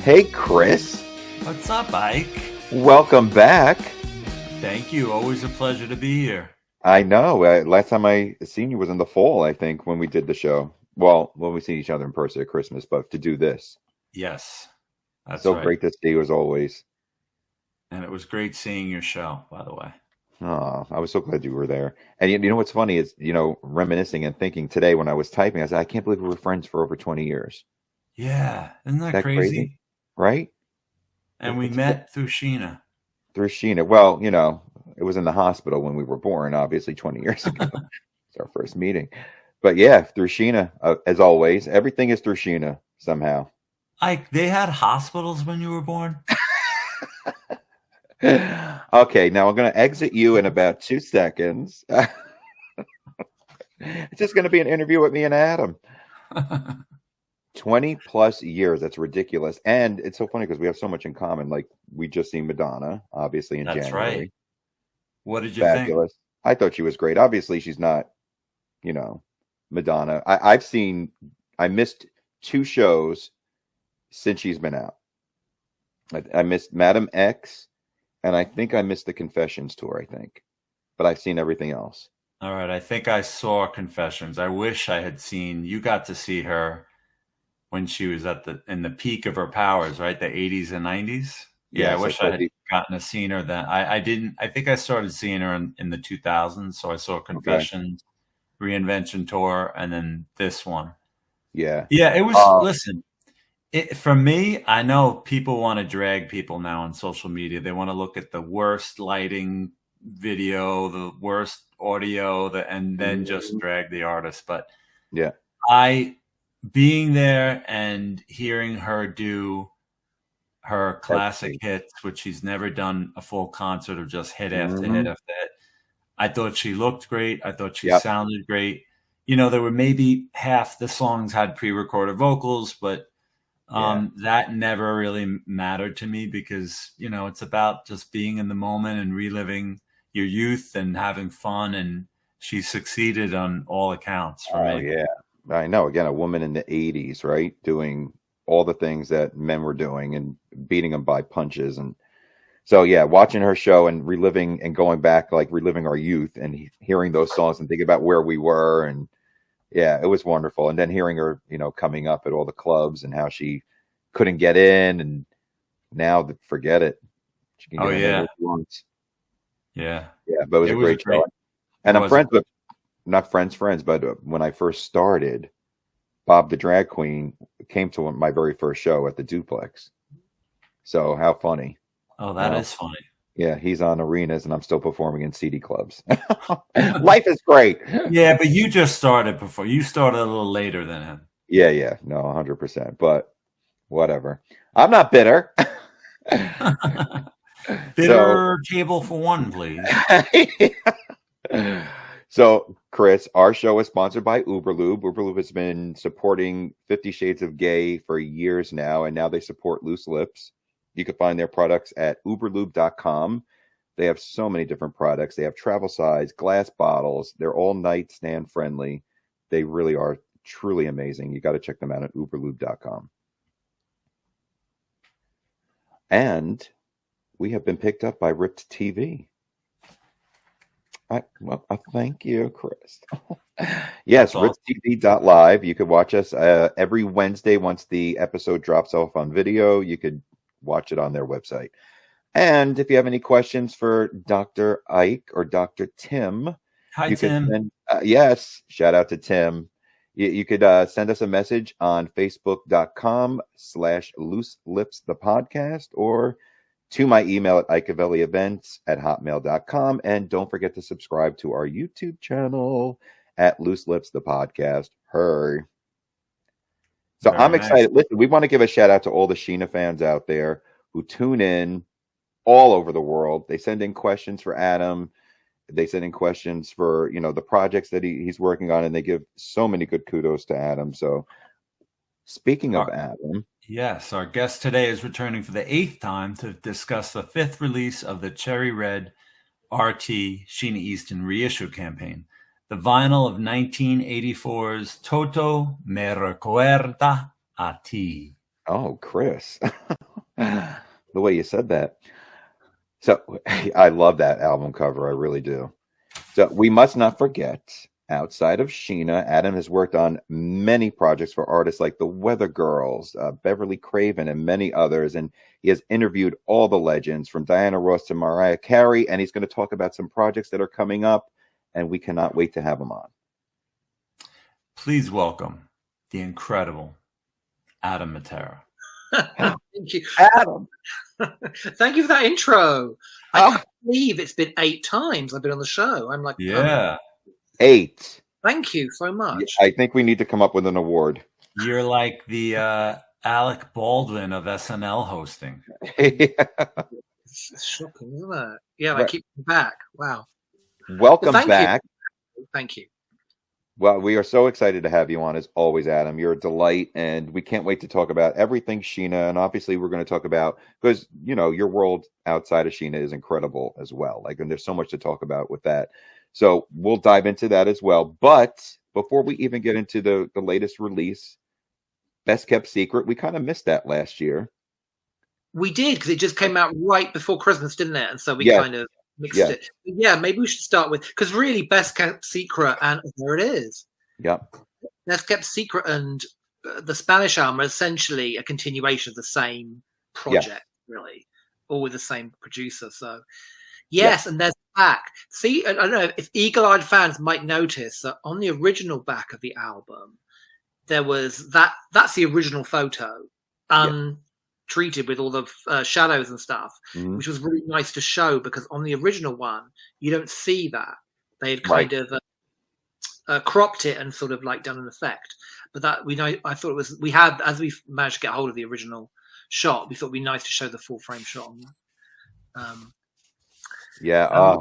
Hey, Chris. What's up, Ike? Welcome back. Thank you. Always a pleasure to be here. I know. Last time I seen you was in the fall, I think, when we did the show. Well, when we see each other in person at Christmas, but to do this. Yes, that's so right. Great to see you as always. And it was great seeing your show, by the way. Oh, I was so glad you were there. And you know what's funny is, reminiscing and thinking today when I was typing, I said, I can't believe we were friends for over 20 years. Yeah, isn't that crazy? Right? And we met through Sheena. Through Sheena. Well, it was in the hospital when we were born, obviously 20 years ago. It's our first meeting. But yeah, through Sheena, as always. Everything is through Sheena somehow. Ike, they had hospitals when you were born? Okay, now I'm going to exit you in about 2 seconds. It's just going to be an interview with me and Adam. 20 plus years. That's ridiculous. And it's so funny because we have so much in common. Like, we just seen Madonna, obviously, in January. That's right. What did you Fabulous. think? I thought she was great. Obviously, she's not, Madonna. I missed 2 shows since she's been out. I missed Madam X, and I think I missed the Confessions tour, but I've seen everything else. All right. I think I saw Confessions. I wish I had seen, you got to see her when she was in the peak of her powers, right? The 80s and 90s. Yeah, yes, I wish I had gotten to see her then. I didn't. I think I started seeing her in the 2000s. So I saw Confessions, Reinvention Tour, and then this one. Yeah. Yeah, it was, listen, for me, I know people want to drag people now on social media. They want to look at the worst lighting video, the worst audio, and then just drag the artist. But yeah, being there and hearing her do her classic hits, which she's never done a full concert of just hit after hit after hit. I thought she looked great. I thought she sounded great. There were maybe half the songs had pre-recorded vocals, but that never really mattered to me because, it's about just being in the moment and reliving your youth and having fun. And she succeeded on all accounts for me. Yeah. I know. Again, a woman in the 80s, right? Doing all the things that men were doing and beating them by punches. And so, yeah, watching her show and reliving and going back, like reliving our youth and hearing those songs and thinking about where we were. And yeah, it was wonderful. And then hearing her, coming up at all the clubs and how she couldn't get in. And now, forget it. She can get in once. Yeah. Yeah, but it was a great show. And I'm friends with, not friends, but when I first started, Bob the Drag Queen came to my very first show at the Duplex. So how funny. Oh, that is funny. Yeah, he's on arenas and I'm still performing in CD clubs. Life is great. Yeah, but you just started before. You started a little later than him. Yeah. No, 100%. But whatever. I'm not bitter. Bitter table for one, please. So, Chris, our show is sponsored by Uberlube. Uberlube has been supporting 50 Shades of Gay for years now, and now they support Loose Lips. You can find their products at uberlube.com. They have so many different products. They have travel size, glass bottles. They're all nightstand friendly. They really are truly amazing. You got to check them out at uberlube.com. And we have been picked up by Ripped TV. Thank you, Chris. Yes, awesome. RippedTV.live. You could watch us every Wednesday once the episode drops off on video. You could watch it on their website. And if you have any questions for Dr. Ike or Dr. Tim, Hi, Tim. Yes, shout out to Tim. You could send us a message on Facebook.com/Loose Lips the podcast or to my email at ikeavellievents@hotmail.com. And don't forget to subscribe to our YouTube channel at Loose Lips the podcast. Her. So very I'm excited. Nice. Listen, we want to give a shout out to all the Sheena fans out there who tune in all over the world. They send in questions for Adam. They send in questions for, the projects that he's working on, and they give so many good kudos to Adam. So speaking of Adam. Yes, our guest today is returning for the 8th time to discuss the 5th release of the Cherry Red RT Sheena Easton reissue campaign, the vinyl of 1984's Todo, Me Recuerda a Ti. Oh, Chris. The way you said that. So I love that album cover. I really do. So we must not forget, outside of Sheena, Adam has worked on many projects for artists like the Weather Girls, Beverly Craven, and many others. And he has interviewed all the legends from Diana Ross to Mariah Carey. And he's going to talk about some projects that are coming up. And we cannot wait to have him on. Please welcome the incredible Adam Mattera. Thank you, Adam. Thank you for that intro. I can't believe it's been 8 times I've been on the show. I'm like, Yeah. 8. Thank you so much. I think we need to come up with an award. You're like the Alec Baldwin of SNL hosting. It's shocking, isn't it? Yeah, I keep back. Wow. Welcome back. Thank you. Well, we are so excited to have you on as always, Adam. You're a delight, and we can't wait to talk about everything Sheena. And obviously, we're going to talk about, because your world outside of Sheena is incredible as well. Like, and there's so much to talk about with that. So we'll dive into that as well. But before we even get into the latest release, Best Kept Secret, we kind of missed that last year. We did, because it just came out right before Christmas, didn't it? And so we kind of mixed it. But yeah, maybe we should start with, because really Best Kept Secret, and there it is. Yeah. Best Kept Secret and the Spanish album are essentially a continuation of the same project, really, all with the same producer. So yes, and there's back. See, I don't know if eagle-eyed fans might notice that on the original back of the album, there was that's the original photo, treated with all the shadows and stuff, which was really nice to show, because on the original one you don't see that. They had kind of cropped it and sort of like done an effect. But that I thought it was, we had, as we managed to get hold of the original shot, we thought it'd be nice to show the full frame shot on that.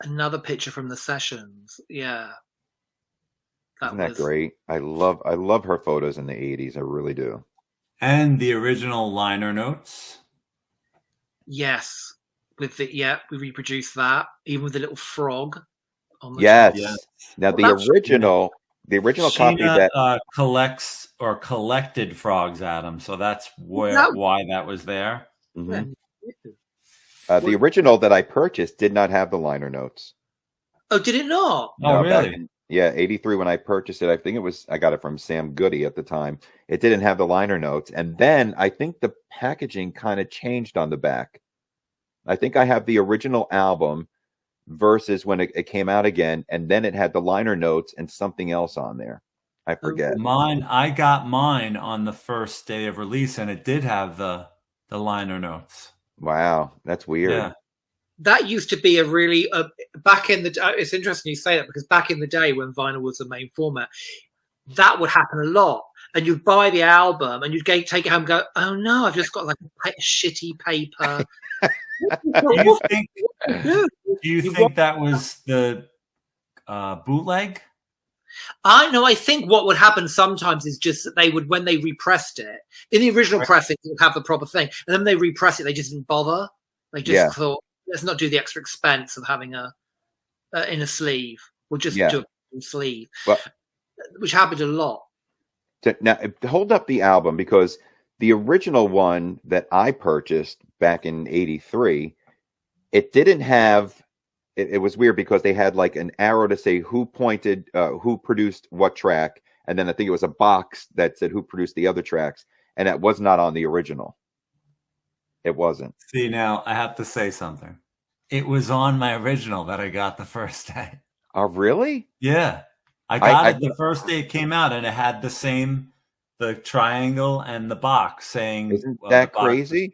Another picture from the sessions. Yeah. Isn't that great? I love her photos in the 80s. I really do. And the original liner notes. Yes. With the we reproduced that, even with the little frog on the top. Yes. Now the original copy that collects or collected frogs, Adam. So that's why that was there. Mm-hmm. The original that I purchased did not have the liner notes. Oh, did it not? Oh, really? 83 when I purchased it. I think I got it from Sam Goody at the time. It didn't have the liner notes. And then I think the packaging kind of changed on the back. I think I have the original album versus when it came out again, and then it had the liner notes and something else on there. I forget. I got mine on the first day of release, and it did have the liner notes. Wow, that's weird. Yeah. That used to be a really back in the day. It's interesting you say that, because back in the day when vinyl was the main format, that would happen a lot. And you'd buy the album and you'd take it home and go, "Oh no, I've just got like a shitty paper." Do you think that was the bootleg? I know. I think what would happen sometimes is just that they would, when they repressed it in the original pressing, it would have the proper thing, and then they repress it. They just didn't bother. They just thought, let's not do the extra expense of having a in a sleeve. We'll just do a sleeve, which happened a lot. Now, hold up the album, because the original one that I purchased back in 83, it didn't have. It was weird because they had like an arrow to say who produced what track, and then I think it was a box that said who produced the other tracks, and that was not on the original. It wasn't. See, now I have to say something. It was on my original that I got the first day. Oh, really? Yeah. I got it the first day it came out, and it had the triangle and the box saying. Isn't that crazy?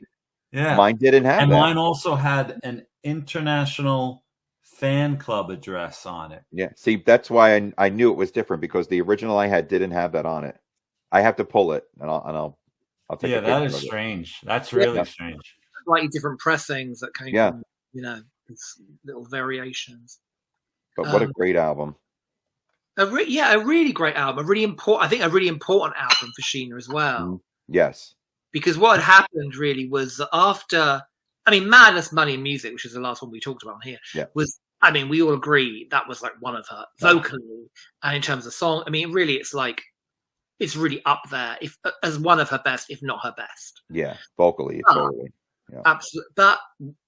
Yeah. Mine didn't have that. And mine also had an international fan club address on it. Yeah. See, that's why I knew it was different, because the original I had didn't have that on it. I have to pull it, and I'll take a picture. That is strange. That's really strange. Slightly different pressings that came from, little variations. But what a great album. A really great album. I think a really important album for Sheena as well. Yes. Because what had happened really was that after, Madness, Money and Music, which is the last one we talked about here, was, we all agree that was like one of her vocally and in terms of song. Really, it's like, it's really up there, if as one of her best, if not her best. Yeah, vocally, totally. Yeah. Absolutely,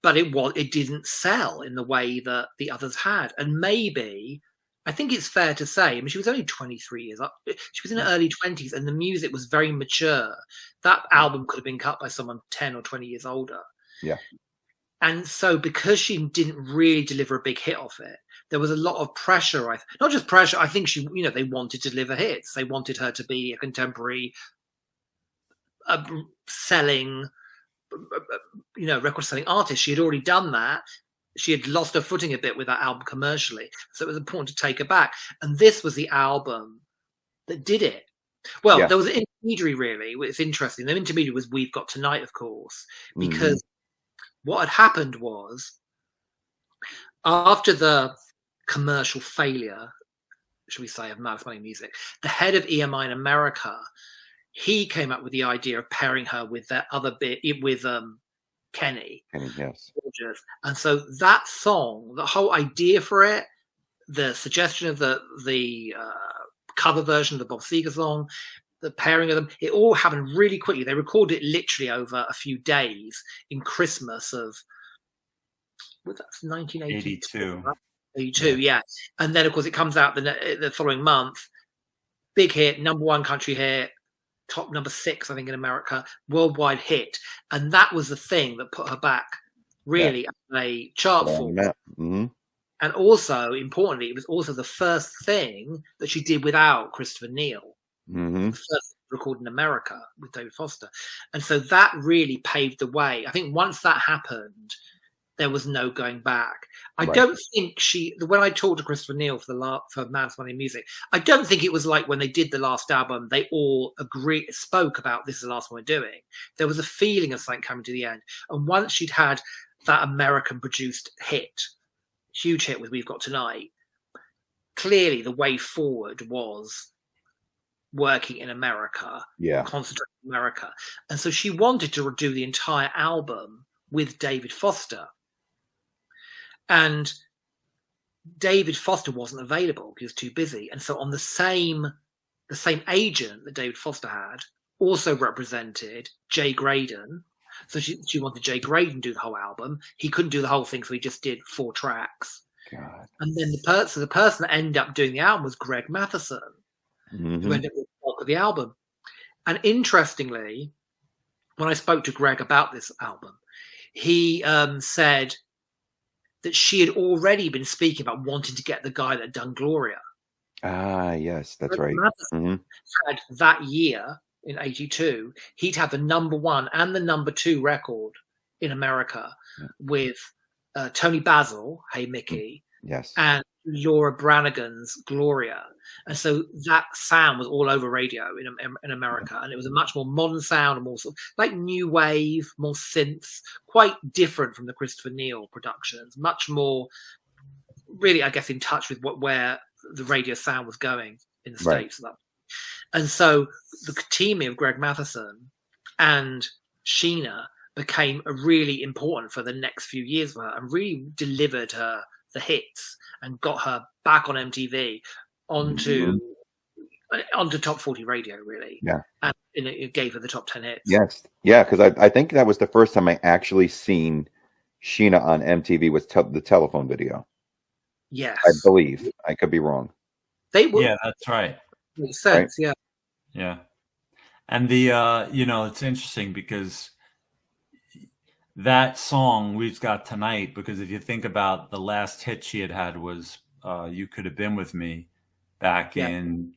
but it didn't sell in the way that the others had, and maybe I think it's fair to say. I mean, she was only 23 years up. She was in her early 20s, and the music was very mature. That album could have been cut by someone 10 or 20 years older. Yeah. And so, because she didn't really deliver a big hit off it, there was a lot of pressure. Not just pressure. I think she, they wanted to deliver hits. They wanted her to be a contemporary, selling, record selling artist. She had already done that. She had lost her footing a bit with that album commercially. So it was important to take her back. And this was the album that did it. Well, there was an intermediary, really. It's interesting. The intermediary was We've Got Tonight, of course, because what had happened was, after the commercial failure, should we say, of Mouth Money Music, the head of EMI in America, he came up with the idea of pairing her with that other bit, with Kenny. Yes. And so that song, the whole idea for it, the suggestion of the cover version of the Bob Seger song, the pairing of them, it all happened really quickly. They recorded it literally over a few days in Christmas of, that's 1982. 82, yeah. And then, of course, it comes out the following month. Big hit, #1 country hit, top number 6, I think, in America, worldwide hit. And that was the thing that put her back really at a chart form. Mm-hmm. And also, importantly, it was also the first thing that she did without Christopher Neal. Mm-hmm. The first record in America with David Foster. And so that really paved the way. I think once that happened, there was no going back. I don't think when I talked to Christopher Neal for Mouth Money Music, I don't think it was like when they did the last album, they all spoke about this is the last one we're doing. There was a feeling of something coming to the end. And once she'd had that American produced hit, huge hit with We've Got Tonight, clearly the way forward was working in America, concentrating in America. And so she wanted to do the entire album with David Foster. And David Foster wasn't available. He was too busy. And so on the same agent that David Foster had also represented Jay Graydon. So she wanted Jay Graydon to do the whole album. He couldn't do the whole thing, so he just did 4 tracks. God. And then the person that ended up doing the album was Greg Matheson, who ended up with the bulk of the album. And interestingly, when I spoke to Greg about this album, he said that she had already been speaking about wanting to get the guy that had done Gloria. Ah, yes, that's right. Had that year in 82, he'd had the #1 and the #2 record in America with Tony Basil, Hey Mickey, and Laura Branigan's Gloria. And so that sound was all over radio in America. And it was a much more modern sound, and more sort of like new wave, more synths, quite different from the Christopher Neal productions, much more really, I guess, in touch with where the radio sound was going in the States. And so the teaming of Greg Matheson and Sheena became really important for the next few years for her, and really delivered her the hits and got her back on MTV onto top 40 radio, really. Yeah. And it gave her the top 10 hits. Yes. Yeah, because I think that was the first time I actually seen Sheena on MTV was the telephone video. Yes. I believe. I could be wrong. Yeah, that's right. Makes sense, right? Yeah. And the, it's interesting because that song We've Got Tonight, because if you think about the last hit she had was You Could Have Been With Me back in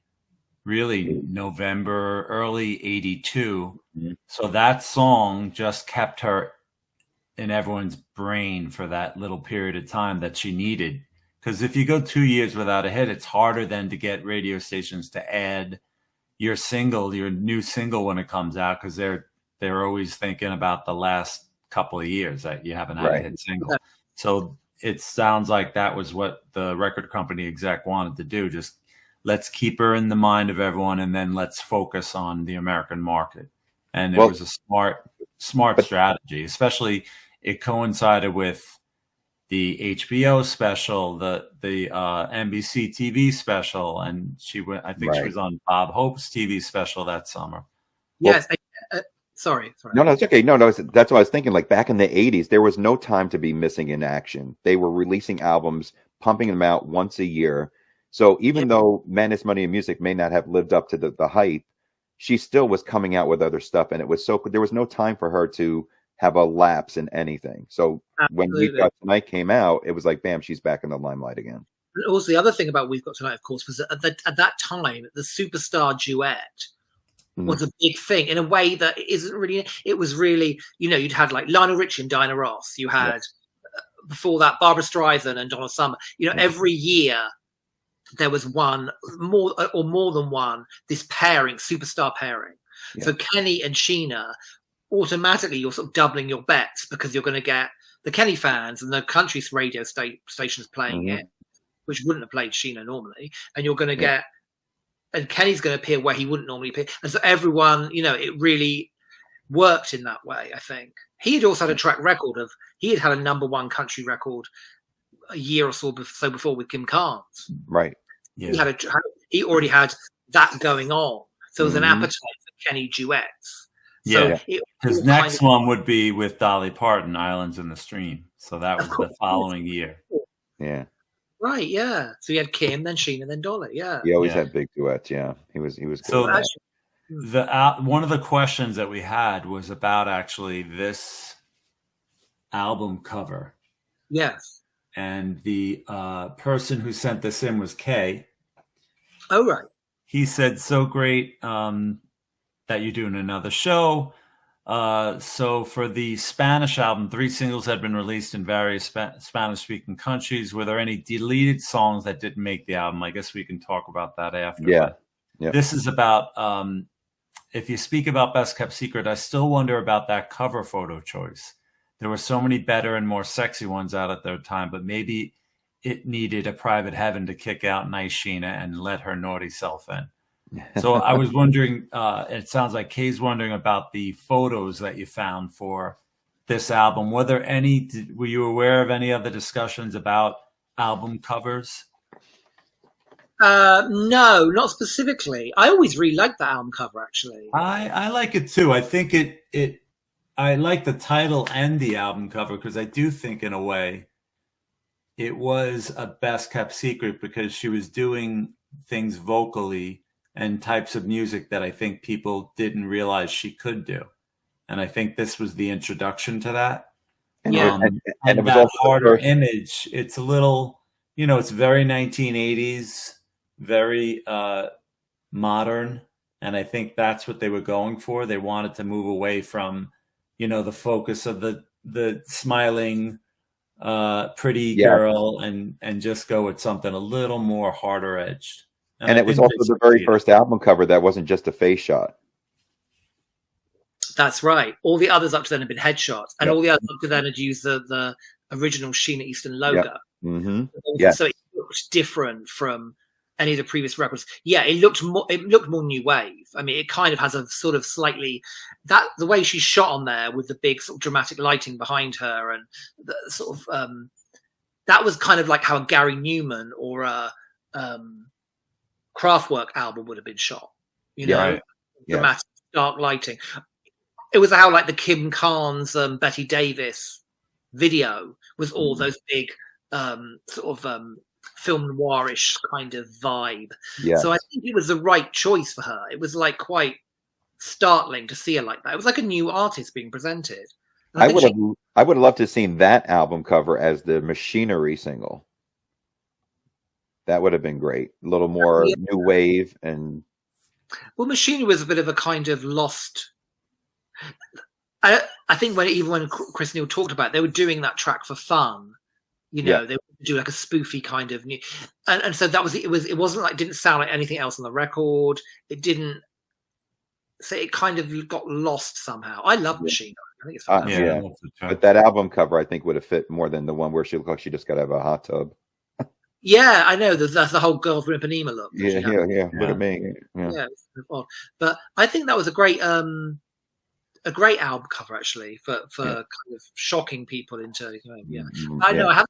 really November, early 82. So that song just kept her in everyone's brain for that little period of time that she needed. Because if you go 2 years without a hit, it's harder then to get radio stations to add your new single when it comes out, because they're always thinking about the last couple of years that you haven't had a hit single. So it sounds like that was what the record company exec wanted to do. Just let's keep her in the mind of everyone, and then let's focus on the American market. And it was a smart strategy, especially it coincided with the HBO special, the NBC TV special, and I think she was on Bob Hope's TV special that summer. Yes. Sorry. No, it's okay. No, that's what I was thinking. Like back in the 80s, there was no time to be missing in action. They were releasing albums, pumping them out once a year. So even though Men Is Money and Music may not have lived up to the hype, she still was coming out with other stuff, and it was there was no time for her to have a lapse in anything. So when We've Got Tonight came out, it was like, bam, she's back in the limelight again. And also, the other thing about We've Got Tonight, of course, was that at that time, the superstar duet was a big thing in a way that it was really, you'd had like Lionel Richie and Diana Ross. You had before that Barbara Streisand and Donna Summer. Every year there was one more than one, this superstar pairing. Yeah. So Kenny and Sheena, automatically you're sort of doubling your bets because you're going to get the Kenny fans and the country radio stations playing it, which wouldn't have played Sheena normally. And you're going to get, and Kenny's going to appear where he wouldn't normally appear. And so everyone, it really worked in that way, I think. He had also had a track record he had a #1 country record a year or so before with Kim Carnes. Right. Yeah. He already had that going on. So there was an appetite for Kenny duets. Yeah. His next one would be with Dolly Parton, Islands in the Stream. So that was the following year. Yeah. Right, yeah. So he had Kim, then Sheena, then Dolly, yeah. He always had big duets, yeah. He was good. So one of the questions that we had was about actually this album cover. Yes. And the person who sent this in was Kay. Oh, right. He said, so great that you're doing another show. So for the Spanish album, 3 singles had been released in various Spanish-speaking countries. Were there any deleted songs that didn't make the album? I guess we can talk about that after. Yeah. This is about, if you speak about Best Kept Secret, I still wonder about that cover photo choice. There were so many better and more sexy ones out at their time, but maybe it needed a private heaven to kick out nice Sheena and let her naughty self in. So I was wondering, it sounds like Kay's wondering about the photos that you found for this album. Were you aware of any other discussions about album covers? No, not specifically. I always really liked that album cover, actually. I like it too. I think I like the title and the album cover because I do think in a way it was a best kept secret because she was doing things vocally and types of music that I think people didn't realize she could do. And I think this was the introduction to that. Yeah. And it was that harder image. It's a little, it's very 1980s, very modern. And I think that's what they were going for. They wanted to move away from, the focus of the smiling, pretty girl and just go with something a little more harder edged. And it was also the very first album cover that wasn't just a face shot. That's right. All the others up to then had been headshots, and all the others up to then had used the original Sheena Easton logo. Yep. Mm-hmm. So it looked different from any of the previous records. Yeah, it looked more new wave. I mean, it kind of has a sort of slightly the way she's shot on there with the big sort of dramatic lighting behind her, and the sort of that was kind of like how a Gary Newman or a Kraftwerk album would have been shot, dramatic dark lighting. It was how like the Kim Carnes, Betty Davis video was all those big sort of film noirish kind of vibe. Yeah. So I think it was the right choice for her. It was like quite startling to see her like that. It was like a new artist being presented. I would have loved to have seen that album cover as the Machinery single. That would have been great. A little more new wave and. Well, Machinery was a bit of a kind of lost. I think when Chris Neal talked about it, they were doing that track for fun. They would do like a spoofy kind of new, and so that was it. It wasn't like, it didn't sound like anything else on the record. It didn't. So it kind of got lost somehow. I love Machine. I think it's fantastic. But that album cover I think would have fit more than the one where she looked like she just got out of a hot tub. Yeah, I know. That's the whole Girl from Ipanema look. Yeah. Look at me. Yeah, but I think that was a great a great album cover actually for kind of shocking people into I know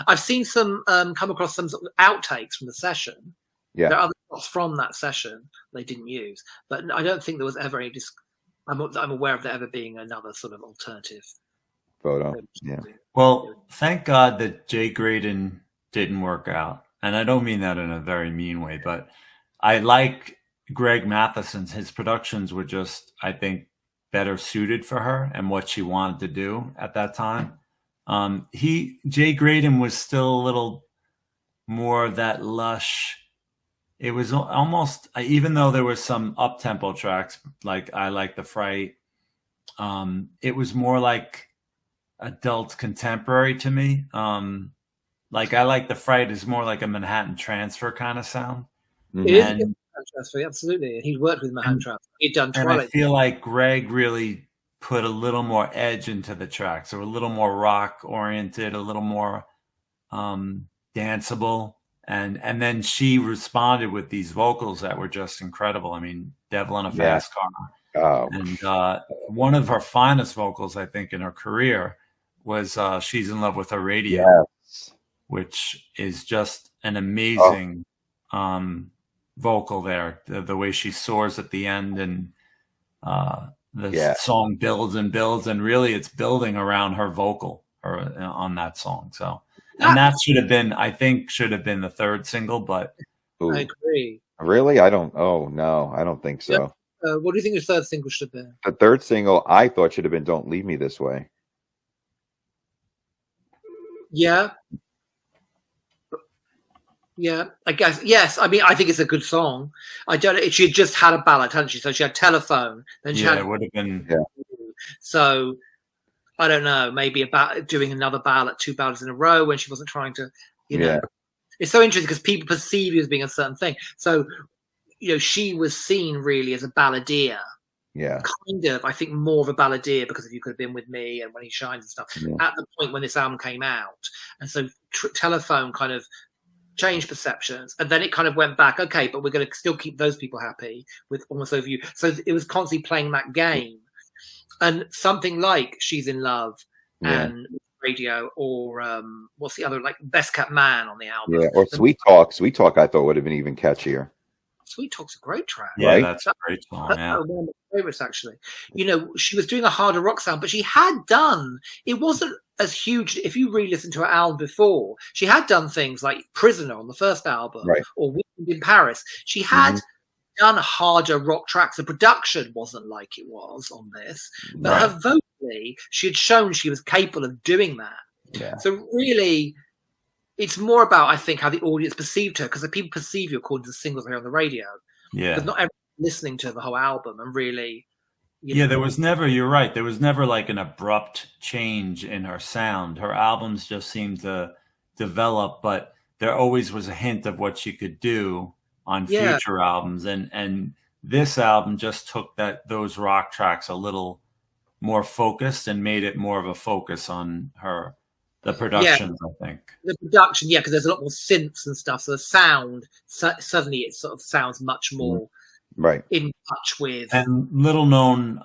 I've seen some come across some sort of outtakes from the session. There are other shots from that session they didn't use, but I don't think there was ever any I'm aware of there ever being another sort of alternative photo. Well, thank God that Jay Graydon didn't work out, and I don't mean that in a very mean way, but I like Greg Matheson's. His productions were just, I think, better suited for her and what she wanted to do at that time. Jay Graydon was still a little more of that lush. It was almost, even though there were some up-tempo tracks, like I Like the Fright, it was more like adult contemporary to me. Like I Like the Fright is more like a Manhattan Transfer kind of sound. It is a Manhattan Transfer, absolutely. He'd worked with Manhattan Transfer. He'd done Twilight. And I feel like Greg really put a little more edge into the tracks. So a little more rock oriented, a little more danceable. And then she responded with these vocals that were just incredible. I mean, Devil in a Fast Car. And one of her finest vocals, I think, in her career was She's in Love with Her Radio, which is just an amazing vocal there. The way she soars at the end, and the song builds and builds, and really it's building around her vocal on that song. So. And that should have been the third single, but I agree. Really? I don't think so. What do you think the third single should have been? The third single I thought should have been Don't Leave Me This Way. Yeah. I guess, yes. I mean, I think it's a good song. She had just had a ballad, hadn't she? So she had Telephone. Then she had. It would have been. Yeah. So. I don't know, maybe about doing another ballad, 2 ballads in a row when she wasn't trying to, It's so interesting because people perceive you as being a certain thing. So, she was seen really as a balladeer. Yeah. Kind of, I think more of a balladeer because of You Could Have Been With Me and When He Shines and stuff at the point when this album came out. And so Telephone kind of changed perceptions. And then it kind of went back, okay, but we're going to still keep those people happy with Almost Over You. So it was constantly playing that game. And something like She's in Love and Radio, or what's the other, like Best Kept Man on the album. Yeah, or Sweet Talk. Sweet Talk I thought would have been even catchier. Sweet Talk's a great track. Yeah, right? That's a great song. That's one of my favorites, actually. She was doing a harder rock sound, but she had done, it wasn't as huge. If you re-listen to her album before, she had done things like Prisoner on the first album, or Weekend in Paris. She had done harder rock tracks. The production wasn't like it was on this, but her vocally, she had shown she was capable of doing that. Yeah. So really, it's more about, I think, how the audience perceived her, because the people perceive you according to the singles they hear on the radio. Yeah. Because not everyone listening to the whole album and really. There was never, you're right, there was never like an abrupt change in her sound. Her albums just seemed to develop, but there always was a hint of what she could do on future albums, and this album just took those rock tracks a little more focused and made it more of a focus on the productions. I think the production, because there's a lot more synths and stuff, so the sound suddenly it sort of sounds much more in touch with. And little known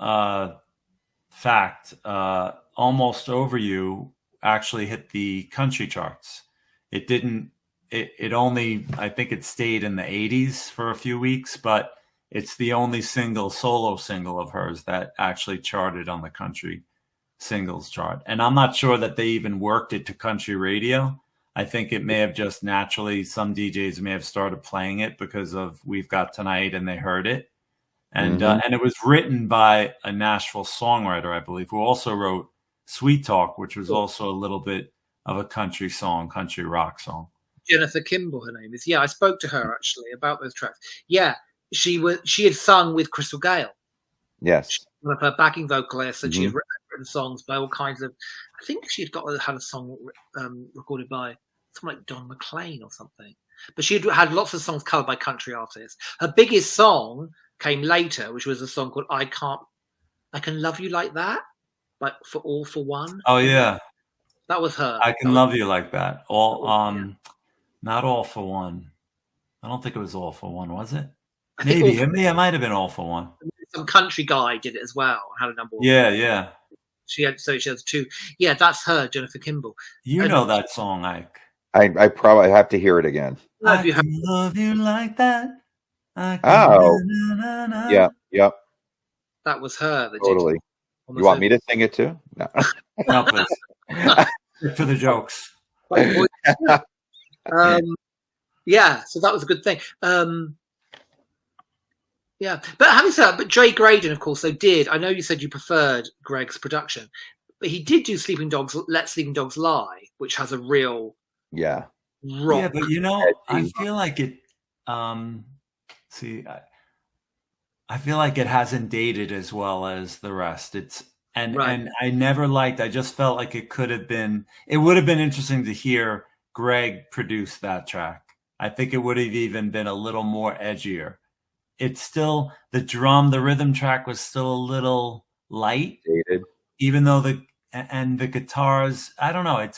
fact, Almost Over You actually hit the country charts. It didn't. It only, I think it stayed in the 80s for a few weeks, but it's the only solo single of hers that actually charted on the country singles chart. And I'm not sure that they even worked it to country radio. I think it may have just naturally, some DJs may have started playing it because of We've Got Tonight and they heard it. And and it was written by a Nashville songwriter, I believe, who also wrote Sweet Talk, which was also a little bit of a country rock song. Jennifer Kimball, her name is. I spoke to her actually about those tracks. She had sung with Crystal Gale. Yes, she was one of her backing vocalists, and she had written songs by all kinds of. I think she had a song recorded by someone like Don McLean or something. But she had lots of songs covered by country artists. Her biggest song came later, which was a song called I Can Love You Like That, like For All For One. Oh yeah, that was her. I Can Love You Like That. Not All For One. I don't think it was All For One, was it? Maybe. It might have been All For One. some country guy did it as well. Had a number one. Yeah. She has two. Yeah, that's her, Jennifer Kimball. You know that song, Ike. I probably have to hear it again. I can love you like that. Oh, yeah. That was her. That Totally. You want me to sing it too? No. No, please. For the jokes. Yeah, so that was a good thing. Yeah, but having said that, but Jay Graydon, of course, did. I know you said you preferred Greg's production, but he did do Let Sleeping Dogs Lie, which has a real rock. Yeah, but I feel like it. I feel like it hasn't dated as well as the rest. And I never liked. I just felt like it could have been. It would have been interesting to hear Greg produce that track. I think it would have even been a little more edgier. It's still the rhythm track was still a little light, dated. Even though the guitars, I don't know, it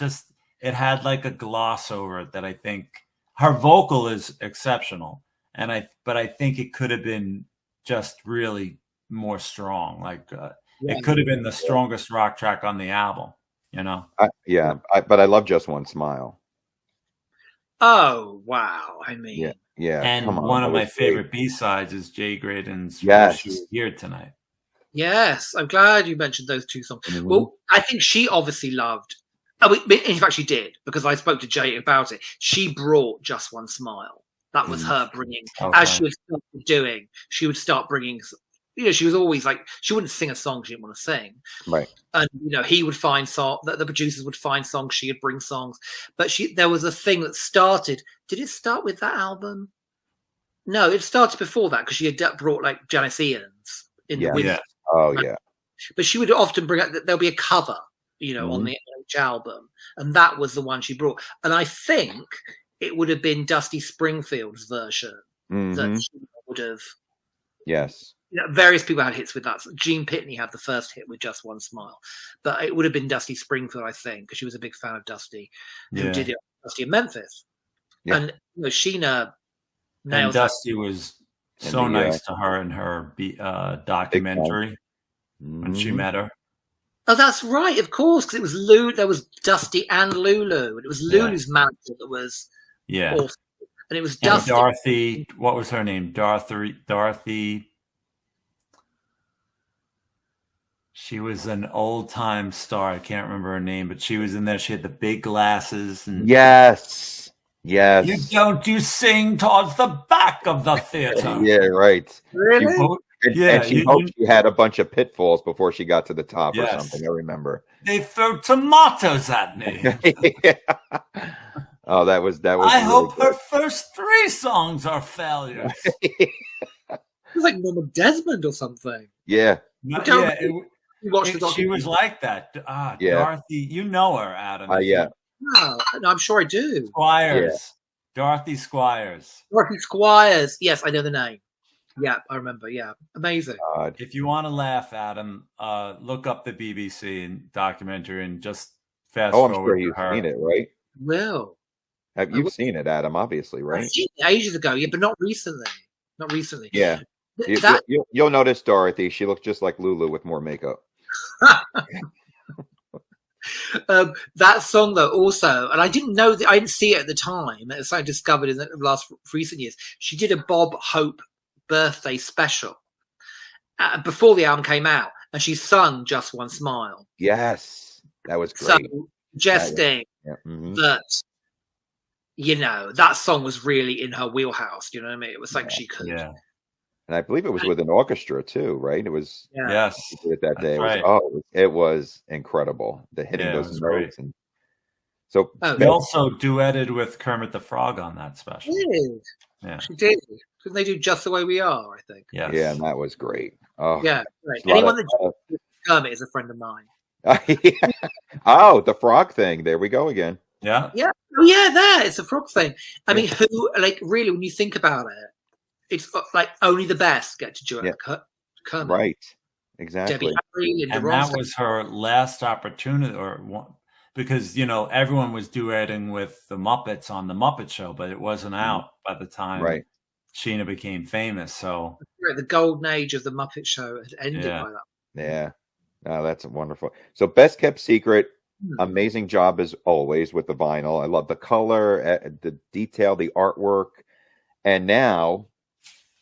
had like a gloss over it that I think her vocal is exceptional. But I think it could have been just really more strong. Like it could have been the strongest rock track on the album, but I love Just One Smile. Oh, wow. I mean, yeah. And one of my favorite B-sides is Jay Graydon's Here Tonight. Yes, I'm glad you mentioned those two songs. Mm-hmm. Well, I think she obviously loved. In fact, she did, because I spoke to Jay about it. She brought Just One Smile. That was her bringing, as she would start doing. She would start bringing. She was always like, she wouldn't sing a song she didn't want to sing. Right. And, he would find songs, the producers would find songs, she would bring songs. But there was a thing that started. Did it start with that album? No, it started before that, because she had brought like Janice Ian's in the winter. Yeah. Oh, yeah. But she would often bring out, there'll be a cover, on the album. And that was the one she brought. And I think it would have been Dusty Springfield's version that she would have. Yes. Various people had hits with that. Gene Pitney had the first hit with Just One Smile, but it would have been Dusty Springfield, I think, because she was a big fan of Dusty, who did it. Dusty in Memphis, and Sheena nailed. And Dusty was so nice to her in her documentary when she met her. Oh, that's right, of course, because it was Lou. There was Dusty and Lulu, and it was Lulu's manager that was awesome. And it was Dusty. Dorothy. What was her name? Dorothy. She was an old-time star. I can't remember her name, but she was in there. She had the big glasses. And yes. You sing towards the back of the theater. Yeah, right. Really? And she hoped she had a bunch of pitfalls before she got to the top or something. I remember. They threw tomatoes at me. Oh, that was. I really hope good. Her first 3 songs are failures. It was like Norma Desmond or something. Yeah. She was like that. Dorothy, you know her, Adam. Yeah. No, I'm sure I do. Squires. Yeah. Dorothy Squires. Dorothy Squires. Yes, I know the name. Yeah, I remember. Yeah. Amazing. If you want to laugh, Adam, look up the BBC and documentary and just fast forward. I'm sure you've seen it, right? Will. You've seen it, Adam, obviously, right? I've seen it ages ago, but not recently. Yeah. You'll notice Dorothy. She looks just like Lulu with more makeup. That song, though, also, and I didn't know that, I didn't see it at the time. As I discovered in the last recent years, she did a Bob Hope birthday special before the album came out, and she sung "Just One Smile." Yes, that was great. So, suggesting that that song was really in her wheelhouse. You know what I mean? It was like she could. Yeah. And I believe it was with an orchestra too, right? It was yes. That day, it was incredible. The hitting those notes, and so they also duetted with Kermit the Frog on that special. She did. Didn't they do "Just the Way We Are"? I think. Yes. Yeah, and that was great. Oh, yeah, great. Anyone that Kermit is a friend of mine. Oh, the frog thing. There we go again. Yeah. Yeah. Oh, yeah. It's a frog thing. I mean, who really, when you think about it. It's like only the best get to do it. Kermit. Right. Exactly. Debbie Harry and that was her last opportunity, because everyone was duetting with the Muppets on the Muppet Show, but it wasn't out by the time. Right. Sheena became famous. So the golden age of the Muppet Show had ended by that. Yeah. Oh, that's wonderful. So Best Kept Secret, amazing job as always with the vinyl. I love the color, the detail, the artwork. And now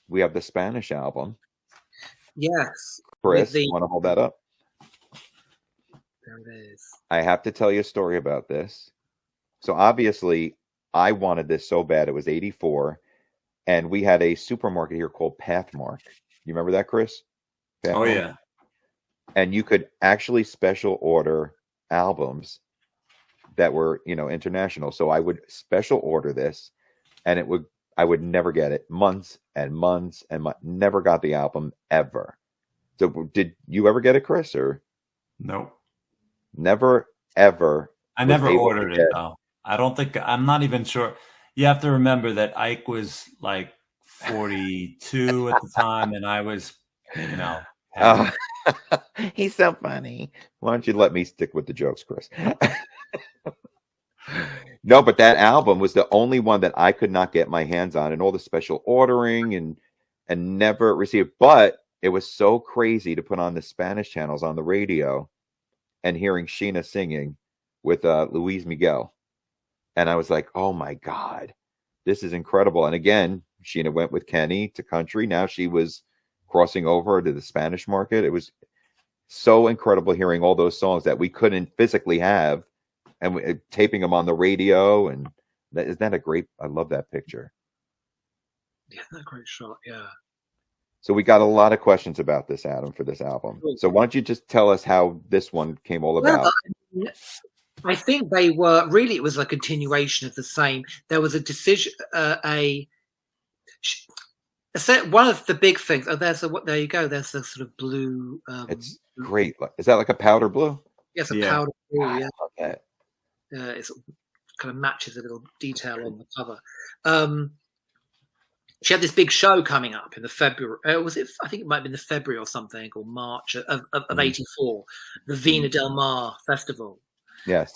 we have the Spanish album. Yes. Chris, you want to hold that up? There it is. I have to tell you a story about this. So obviously, I wanted this so bad. It was 84. And we had a supermarket here called Pathmark. You remember that, Chris? Pathmark? Oh, yeah. And you could actually special order albums that were, international. So I would special order this, and I would never get it. Months and months and months. Never got the album ever. So did you ever get it, Chris? Or nope. Never ever. I never ordered it though. I'm not even sure. You have to remember that Ike was like 42 at the time, and I was, he's so funny. Why don't you let me stick with the jokes, Chris? No, but that album was the only one that I could not get my hands on, and all the special ordering and never received. But it was so crazy to put on the Spanish channels on the radio and hearing Sheena singing with Luis Miguel. And I was like, oh my God, this is incredible. And again, Sheena went with Kenny to country. Now she was crossing over to the Spanish market. It was so incredible hearing all those songs that we couldn't physically have, and taping them on the radio. And isn't that a great, I love that picture. Yeah, that great shot. Yeah. So we got a lot of questions about this, Adam, for this album. So why don't you just tell us how this one came all about? I think they were really, it was a continuation of the same. There was a decision, one of the big things. Oh, there you go. There's the sort of blue. It's great. Is that like a powder blue? Yes, a powder blue. Yeah, I love that. It kind of matches a little detail on the cover. She had this big show coming up in the February. I think it might have been the February or something, or March of '84, the Vina del Mar Festival. Yes.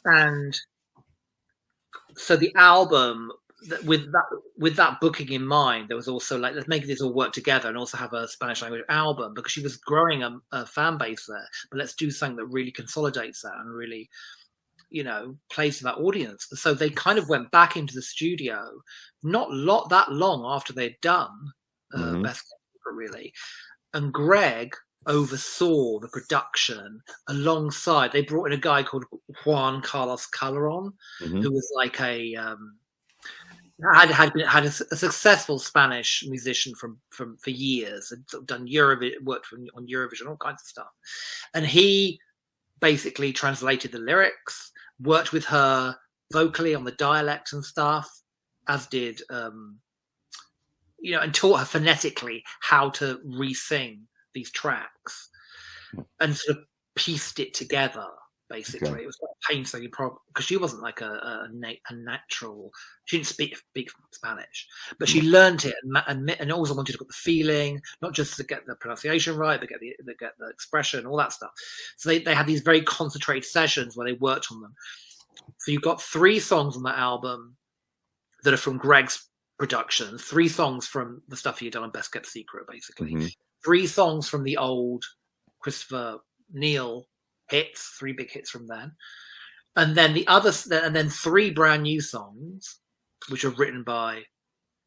And so the album, with that booking in mind, there was also like, let's make this all work together and also have a Spanish language album, because she was growing a fan base there. But let's do something that really consolidates that and really, plays to that audience. So they kind of went back into the studio, not that long after they'd done Best Kept, really. And Greg oversaw the production alongside. They brought in a guy called Juan Carlos Calderon, who was like had a successful Spanish musician for years, and done worked on Eurovision, all kinds of stuff. And he basically translated the lyrics, worked with her vocally on the dialect and stuff, as did and taught her phonetically how to re-sing these tracks, and sort of pieced it together. Basically, okay. It was quite a painstaking problem, because she wasn't like a natural. She didn't speak Spanish, but she learned it and also wanted to get the feeling, not just to get the pronunciation right, but get the expression, all that stuff. So they had these very concentrated sessions where they worked on them. So you've got 3 songs on that album that are from Greg's production, 3 songs from the stuff he had done on Best Kept Secret, basically. 3 songs from the old Christopher Neal hits, 3 big hits from then, and then and then 3 brand new songs which are written by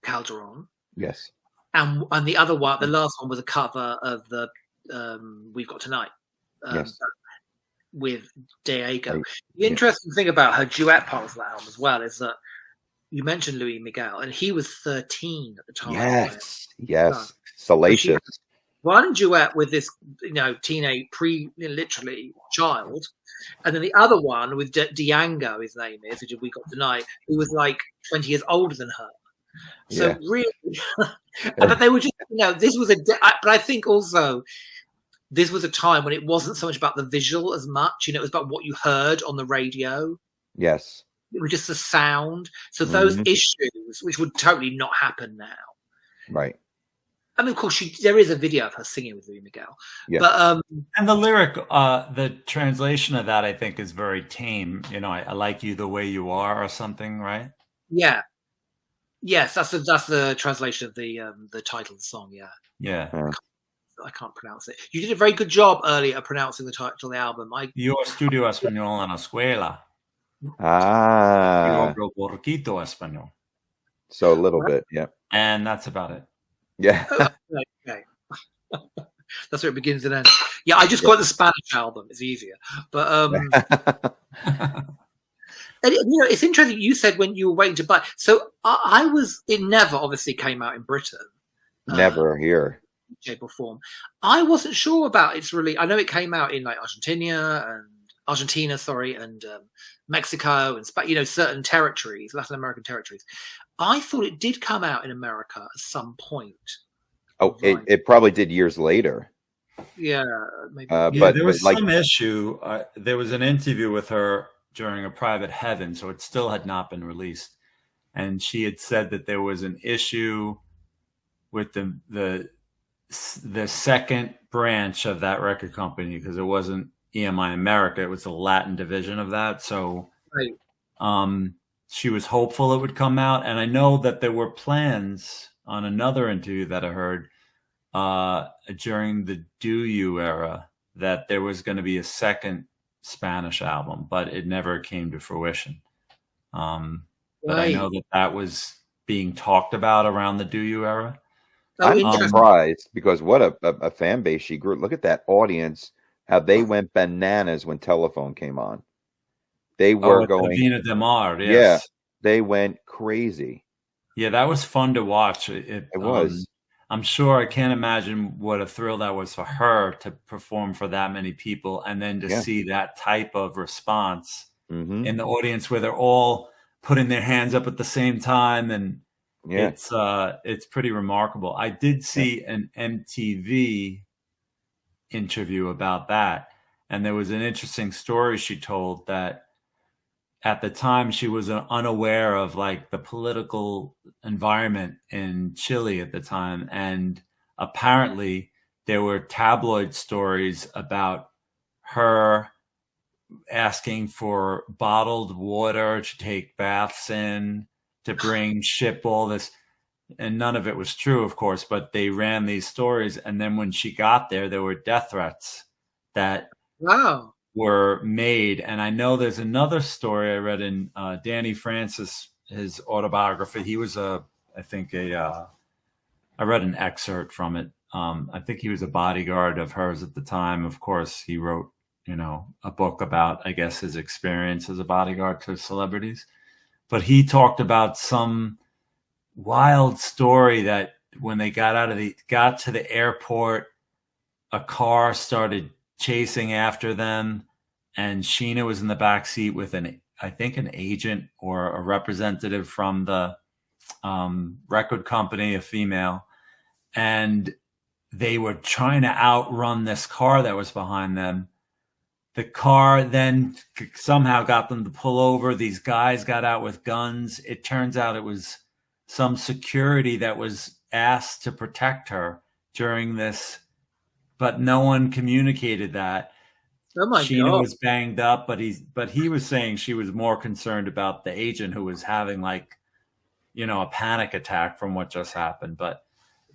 Calderon. Yes. And the other one, the last one, was a cover of the We've Got Tonight. Yes. With Diego. The interesting thing about her duet parts of that album as well is that you mentioned Luis Miguel, and he was 13 at the time. Yes. Salacious. One duet with this, teenage, literally child, and then the other one with Diango, his name is, which We Got Tonight, who was like 20 years older than her. So really, but they were just, this was but I think also this was a time when it wasn't so much about the visual as much, it was about what you heard on the radio. Yes. It was just the sound. So those issues, which would totally not happen now. Right. I mean, of course, there is a video of her singing with Luis Miguel. Yeah. But and the lyric, the translation of that, I think, is very tame. I like you the way you are, or something, right? Yeah. Yes, that's the translation of the title of the song. Yeah. Yeah. I can't pronounce it. You did a very good job earlier pronouncing the title of the album. Yo estudio español en la escuela. Ah. Yo hablo poquito español. So a little bit, yeah. And that's about it. Yeah. Okay. That's where it begins and ends. Yeah, I just got the Spanish album. It's easier. But and, it's interesting. You said when you were waiting to buy. So it never obviously came out in Britain. Never here. Shape or form. I wasn't sure about its release. I know it came out in like Argentina, and Mexico and certain territories, Latin American territories. I thought it did come out in America at some point. Oh, it probably did years later. Yeah, maybe. But there was some issue. There was an interview with her during a private heaven, so it still had not been released, and she had said that there was an issue with the second branch of that record company, because it wasn't EMI America, it was the Latin division of that. So she was hopeful it would come out, and I know that there were plans on another interview that I heard during the Do You era that there was going to be a second Spanish album, but it never came to fruition. But I know that was being talked about around the Do You era. I'm surprised, because what a fan base she grew. Look at that audience, how they went bananas when Telephone came on. They were going Vina de Mar, yes. Yeah, they went crazy. Yeah, that was fun to watch. It was. I'm sure, I can't imagine what a thrill that was for her to perform for that many people, and then to see that type of response in the audience where they're all putting their hands up at the same time, and it's pretty remarkable. I did see an MTV interview about that, and there was an interesting story she told, that at the time she was unaware of like the political environment in Chile at the time, and apparently there were tabloid stories about her asking for bottled water to take baths in, to ship all this, and none of it was true, of course, but they ran these stories. And then when she got there were death threats that were made. And I know there's another story I read in Danny Francis, his autobiography. He was I read an excerpt from it. I think he was a bodyguard of hers at the time. Of course, he wrote, a book about, I guess, his experience as a bodyguard to celebrities. But he talked about some wild story that when they got to the airport, a car started chasing after them, and Sheena was in the back seat with an agent or a representative from the record company, a female, and they were trying to outrun this car that was behind them. The car then somehow got them to pull over. These guys got out with guns. It turns out it was some security that was asked to protect her during this, but no one communicated that. Oh my Sheena God. was banged up, but he was saying she was more concerned about the agent, who was having a panic attack from what just happened. But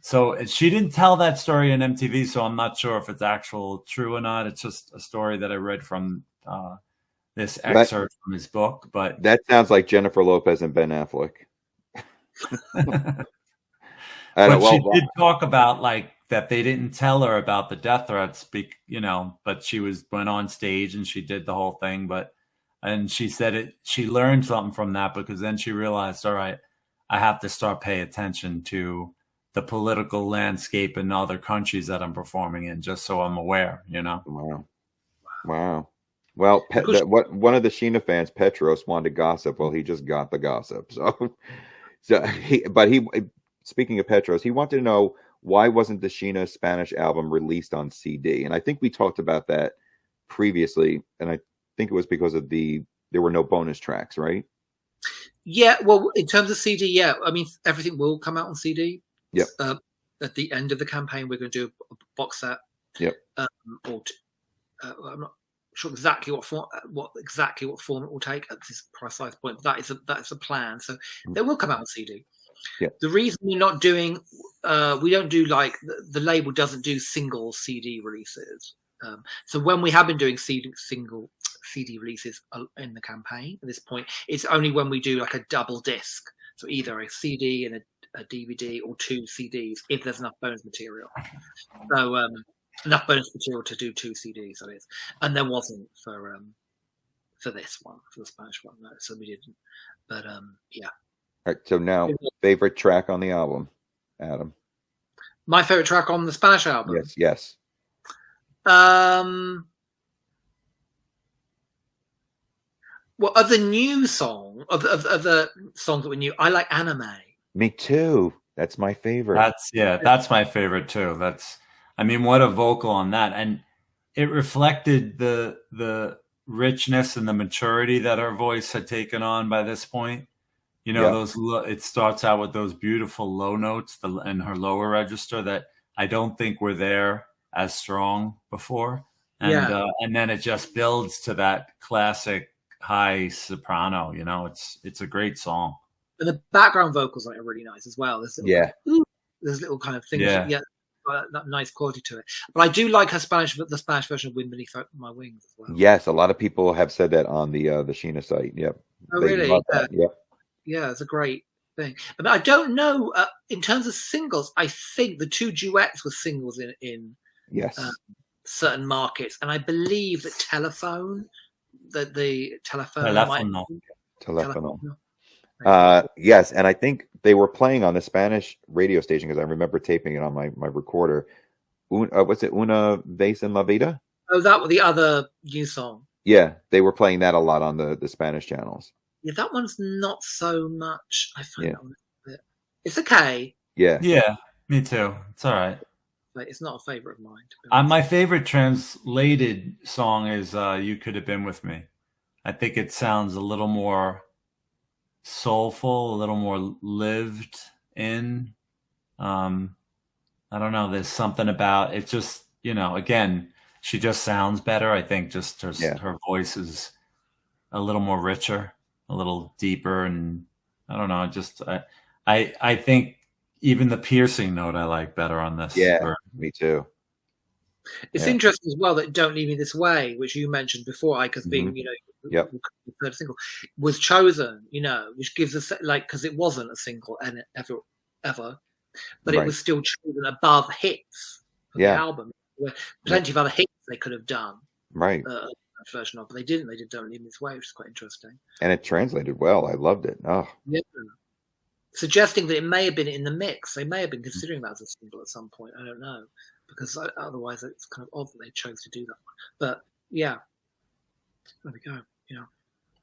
so she didn't tell that story on MTV, so I'm not sure if it's actual true or not. It's just a story that I read from this excerpt from his book. But that sounds like Jennifer Lopez and Ben Affleck. But she did talk about that they didn't tell her about the death threats, but she went on stage and she did the whole thing. And she said she learned something from that, because then she realized, all right, I have to start paying attention to the political landscape in other countries that I'm performing in, just so I'm aware, Wow. Well, one of the Sheena fans, Petros, wanted to gossip. Well, he just got the gossip. Speaking of Petros, he wanted to know, why wasn't the Sheena Spanish album released on CD? And I think we talked about that previously, and I think it was because of there were no bonus tracks, right? Yeah, well, in terms of CD, yeah. I mean, everything will come out on CD. Yep. At the end of the campaign, we're going to do a box set. Yep. I'm not sure exactly what form it will take at this precise point. But that is a plan. So they will come out on CD. The reason we're not doing, we don't do like the label doesn't do single CD releases. So when we have been doing single CD releases in the campaign at this point, it's only when we do like a double disc. So either a CD and a DVD or 2 CDs if there's enough bonus material. So enough bonus material to do 2 CDs, that is. And there wasn't for this one, for the Spanish one, no. So we didn't. But yeah. All right. So now, favorite track on the album, Adam? My favorite track on the Spanish album. Yes. Well, of the new song, of the songs that were new, I like Anime. Me too. That's my favorite. That's my favorite too. I mean, what a vocal on that. And it reflected the richness and the maturity that her voice had taken on by this point. You know, it starts out with those beautiful low notes in her lower register that I don't think were there as strong before. And then it just builds to that classic high soprano. You know, it's a great song. And the background vocals are really nice as well. There's little kind of things. That nice quality to it. But I do like the Spanish version of "Wind Beneath My Wings" as well. Yes, a lot of people have said that on the Sheena site. Yep. Oh, really? Yep. Yeah, it's a great thing. I mean, I don't know in terms of singles. I think the 2 duets were singles in certain markets, and I believe that Telephone. Yes, and I think they were playing on the Spanish radio station because I remember taping it on my recorder. What's it? Una vez en la vida? Oh, that was the other new song. Yeah, they were playing that a lot on the Spanish channels. Yeah, that one's not so much. I find that one a bit. It's okay. Yeah. Yeah, me too. It's all right. But it's not a favorite of mine. My favorite translated song is "You Could Have Been With Me." I think it sounds a little more soulful, a little more lived in. I don't know. There's something about it. Just, you know, again, she just sounds better. I think just her voice is a little more richer, a little deeper, and I don't know. Just I think even the piercing note I like better on this. Yeah, me too. It's interesting as well that "Don't Leave Me This Way," which you mentioned before, Ike, as being, you know, the third single, was chosen, you know, which gives us because it wasn't a single and ever, but it was still chosen above hits for the album. There were plenty of other hits they could have done, right? Version of, but they didn't. They did "Don't Leave Me This Way," which is quite interesting. And it translated well. I loved it. Oh, yeah. Suggesting that it may have been in the mix. They may have been considering that as a single at some point. I don't know, because otherwise it's kind of odd that they chose to do that. But yeah, there we go. You know.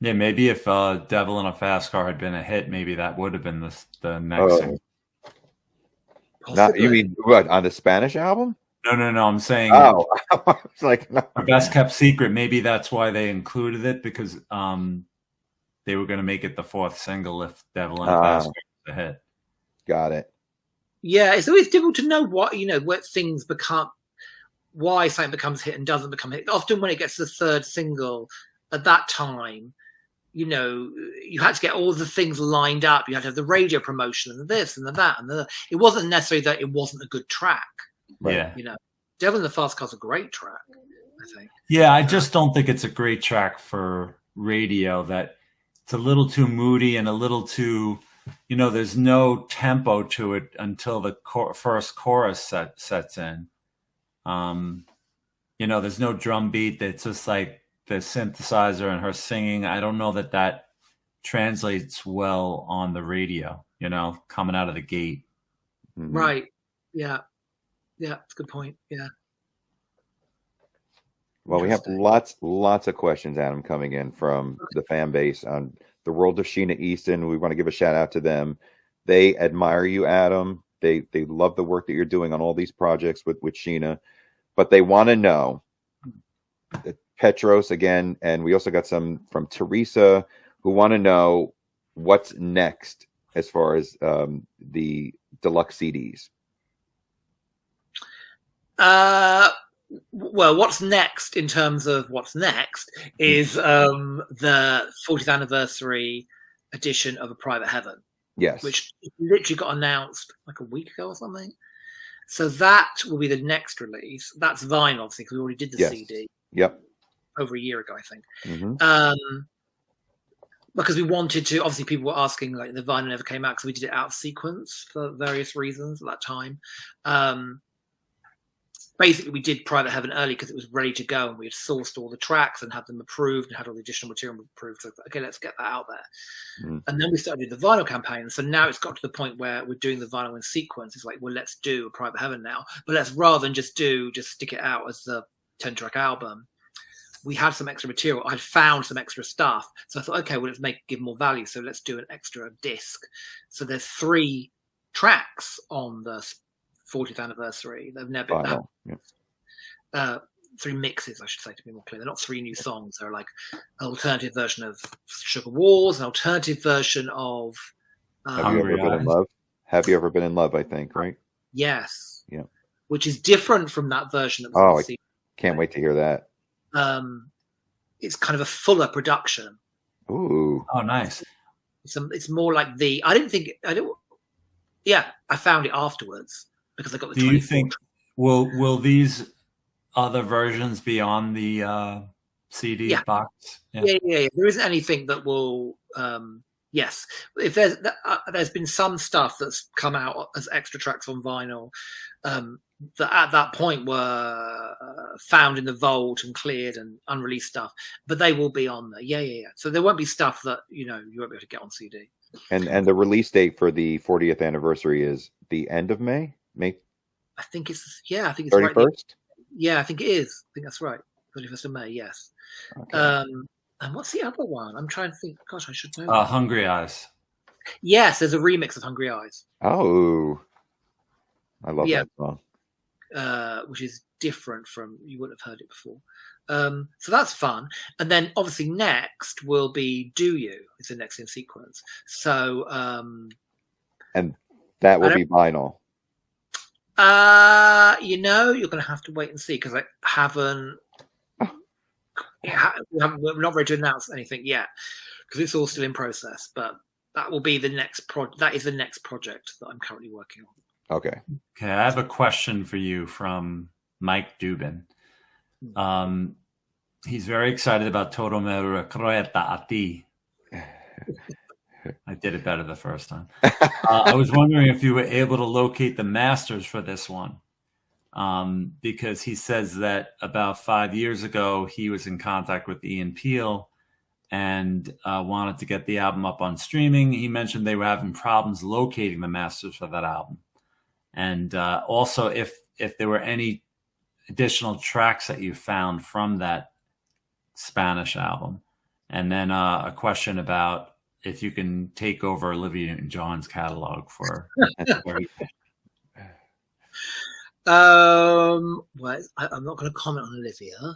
Yeah, maybe if "Devil in a Fast Car" had been a hit, maybe that would have been the next single. You mean what, on the Spanish album? No. I'm saying. Oh, I was like, no. Best Kept Secret. Maybe that's why they included it, because they were going to make it the 4th single if "Devil in a Fast Car" was a hit. Got it. Yeah, it's always difficult to know what things become, why something becomes a hit and doesn't become a hit. Often when it gets to the 3rd single, at that time, you know, you had to get all the things lined up. You had to have the radio promotion and this and that and the. It wasn't necessarily that it wasn't a good track. Right? Yeah. You know, "Devil in the Fast Car" is a great track, I think. Yeah, I just don't think it's a great track for radio. That it's a little too moody and a little too, you know, there's no tempo to it until the first chorus sets in. You know, there's no drum beat. It's just like the synthesizer and her singing. I don't know that translates well on the radio, you know, coming out of the gate. Mm-hmm. Right. Yeah. Yeah, that's a good point. Yeah. Well, we have lots of questions, Adam, coming in from the fan base on the world of Sheena Easton. We want to give a shout out to them. They admire you, Adam. They love the work that you're doing on all these projects with Sheena, but they want to know Petros again, and we also got some from Teresa who want to know what's next as far as the deluxe CDs. Well, what's next in terms of what's next is the 40th anniversary edition of A Private Heaven. Yes. which literally got announced like a week ago or something. So that will be the next release. That's vinyl, obviously, because we already did the CD. Yep. Over a year ago, I think. Mm-hmm. Because we wanted to, obviously people were asking, like the vinyl never came out because we did it out of sequence for various reasons at that time. Basically, we did Private Heaven early because it was ready to go and we had sourced all the tracks and had them approved and had all the additional material approved. So, okay, let's get that out there. Mm. And then we started the vinyl campaign. So now it's got to the point where we're doing the vinyl in sequence. It's like, well, let's do a Private Heaven now. But let's, rather than just stick it out as the 10-track album, we had some extra material. I had found some extra stuff. So I thought, okay, well, let's give more value. So let's do an extra disc. So there's 3 tracks on the 40th anniversary. They've never been 3 mixes, I should say, to be more clear. They're not 3 new songs. They're like an alternative version of Sugar Wars, an alternative version of Have You Ever Been in Love? Have You Ever Been in Love, I think, right? Yes. Yeah. Which is different from that version that was I can't wait to hear that. It's kind of a fuller production. Ooh. Oh, nice. It's more like I found it afterwards because I got the. Do you think will these other versions be on the CD box? Yeah. There isn't anything that will. Yes, if there's been some stuff that's come out as extra tracks on vinyl that at that point were found in the vault and cleared and unreleased stuff, but they will be on there. Yeah. So there won't be stuff that you won't be able to get on CD. And the release date for the 40th anniversary is the end of May. I think it's 31st. Right. Yeah, I think it is. I think that's right. 31st of May. Yes. Okay. And what's the other one? I'm trying to think. Gosh, I should know. Hungry Eyes. Yes, there's a remix of Hungry Eyes. Oh, I love that song. Which is different from, you wouldn't have heard it before. So that's fun. And then obviously next will be Do You. It's the next in sequence. So and that will be vinyl. You're going to have to wait and see because I haven't. We're not ready to announce anything yet because it's all still in process. But that will be the next that is the next project that I'm currently working on. Okay. I have a question for you from Mike Dubin. He's very excited about Todo, recuerda a ti. I did it better the first time. I was wondering if you were able to locate the masters for this one. Because he says that about 5 years ago, he was in contact with Ian Peel and wanted to get the album up on streaming. He mentioned they were having problems locating the masters for that album. And also if there were any additional tracks that you found from that Spanish album. And then a question about if you can take over Olivia Newton-John's catalog for well, I'm not going to comment on Olivia. I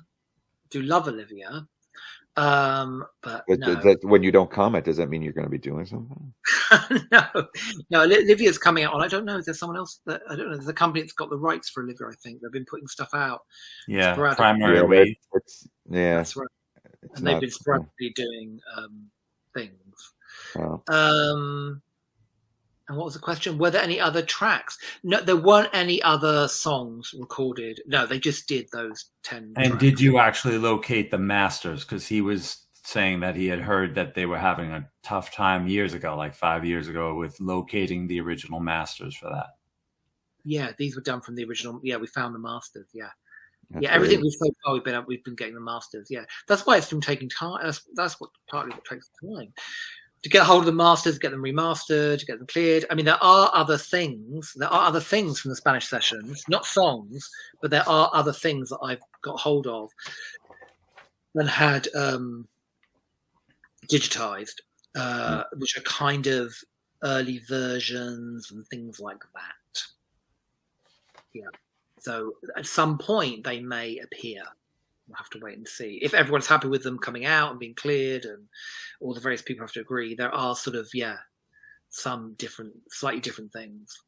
do love Olivia. But no. When you don't comment, does that mean you're going to be doing something? No. Olivia's coming out on. I don't know. There's someone else that I don't know. There's a company that's got the rights for Olivia. I think they've been putting stuff out. Yeah, Primary Way. That's right. And they've been sporadically doing things. Wow. And what was the question? Were there any other tracks? No, there weren't any other songs recorded. No, they just did those 10 And tracks. Did you actually locate the masters? Because he was saying that he had heard that they were having a tough time years ago, like 5 years ago, with locating the original masters for that. Yeah, these were done from the original. Yeah, we found the masters. Yeah. That's Everything great. we've so far we've been getting the masters. Yeah, that's why it's been taking time. That's partly what takes time. To get a hold of the masters, to get them remastered, to get them cleared. I mean, there are other things. There are other things from the Spanish sessions, not songs, but there are other things that I've got hold of and had digitized, which are kind of early versions and things like that. Yeah. So at some point they may appear. We'll have to wait and see. If everyone's happy with them coming out and being cleared and all the various people have to agree, there are sort of, some slightly different things.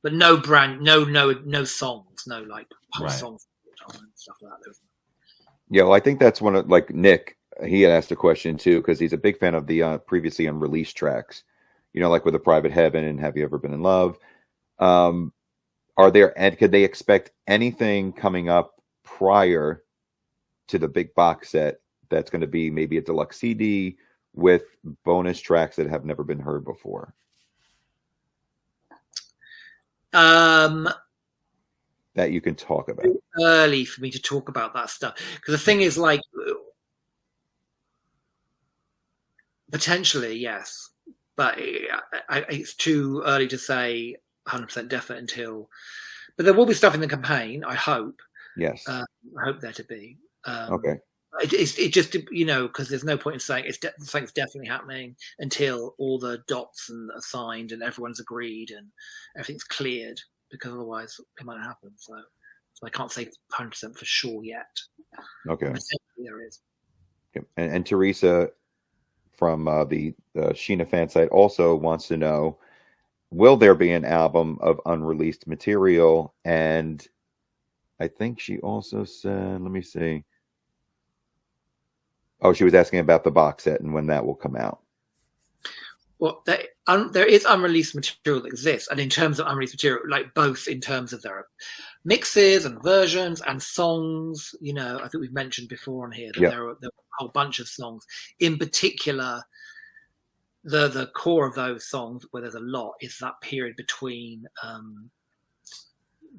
But no songs, no like pop songs and stuff like that. Yeah, well, I think that's one of, like Nick, he had asked a question too, because he's a big fan of the previously unreleased tracks. like with A Private Heaven and Have You Ever Been in Love? Are there, and could they expect anything coming up prior to the big box set that's going to be maybe a deluxe CD with bonus tracks that have never been heard before? That you can talk about. Early for me to talk about that stuff, because the thing is, like, potentially yes, but it's too early to say 100% definite until. But there will be stuff in the campaign, I hope. Yes, I hope there to be. Okay. It just, because there's no point in saying something's definitely happening until all the dots are signed and everyone's agreed and everything's cleared, because otherwise it might not happen. So I can't say 100% for sure yet. Okay. There is. And Teresa from the Sheena fan site also wants to know, will there be an album of unreleased material? And I think she also said, let me see. Oh, she was asking about the box set and when that will come out. Well, there is unreleased material that exists, and in terms of unreleased material, like both in terms of their mixes and versions and songs, I think we've mentioned before on here that there are a whole bunch of songs. In particular, the core of those songs, where there's a lot, is that period between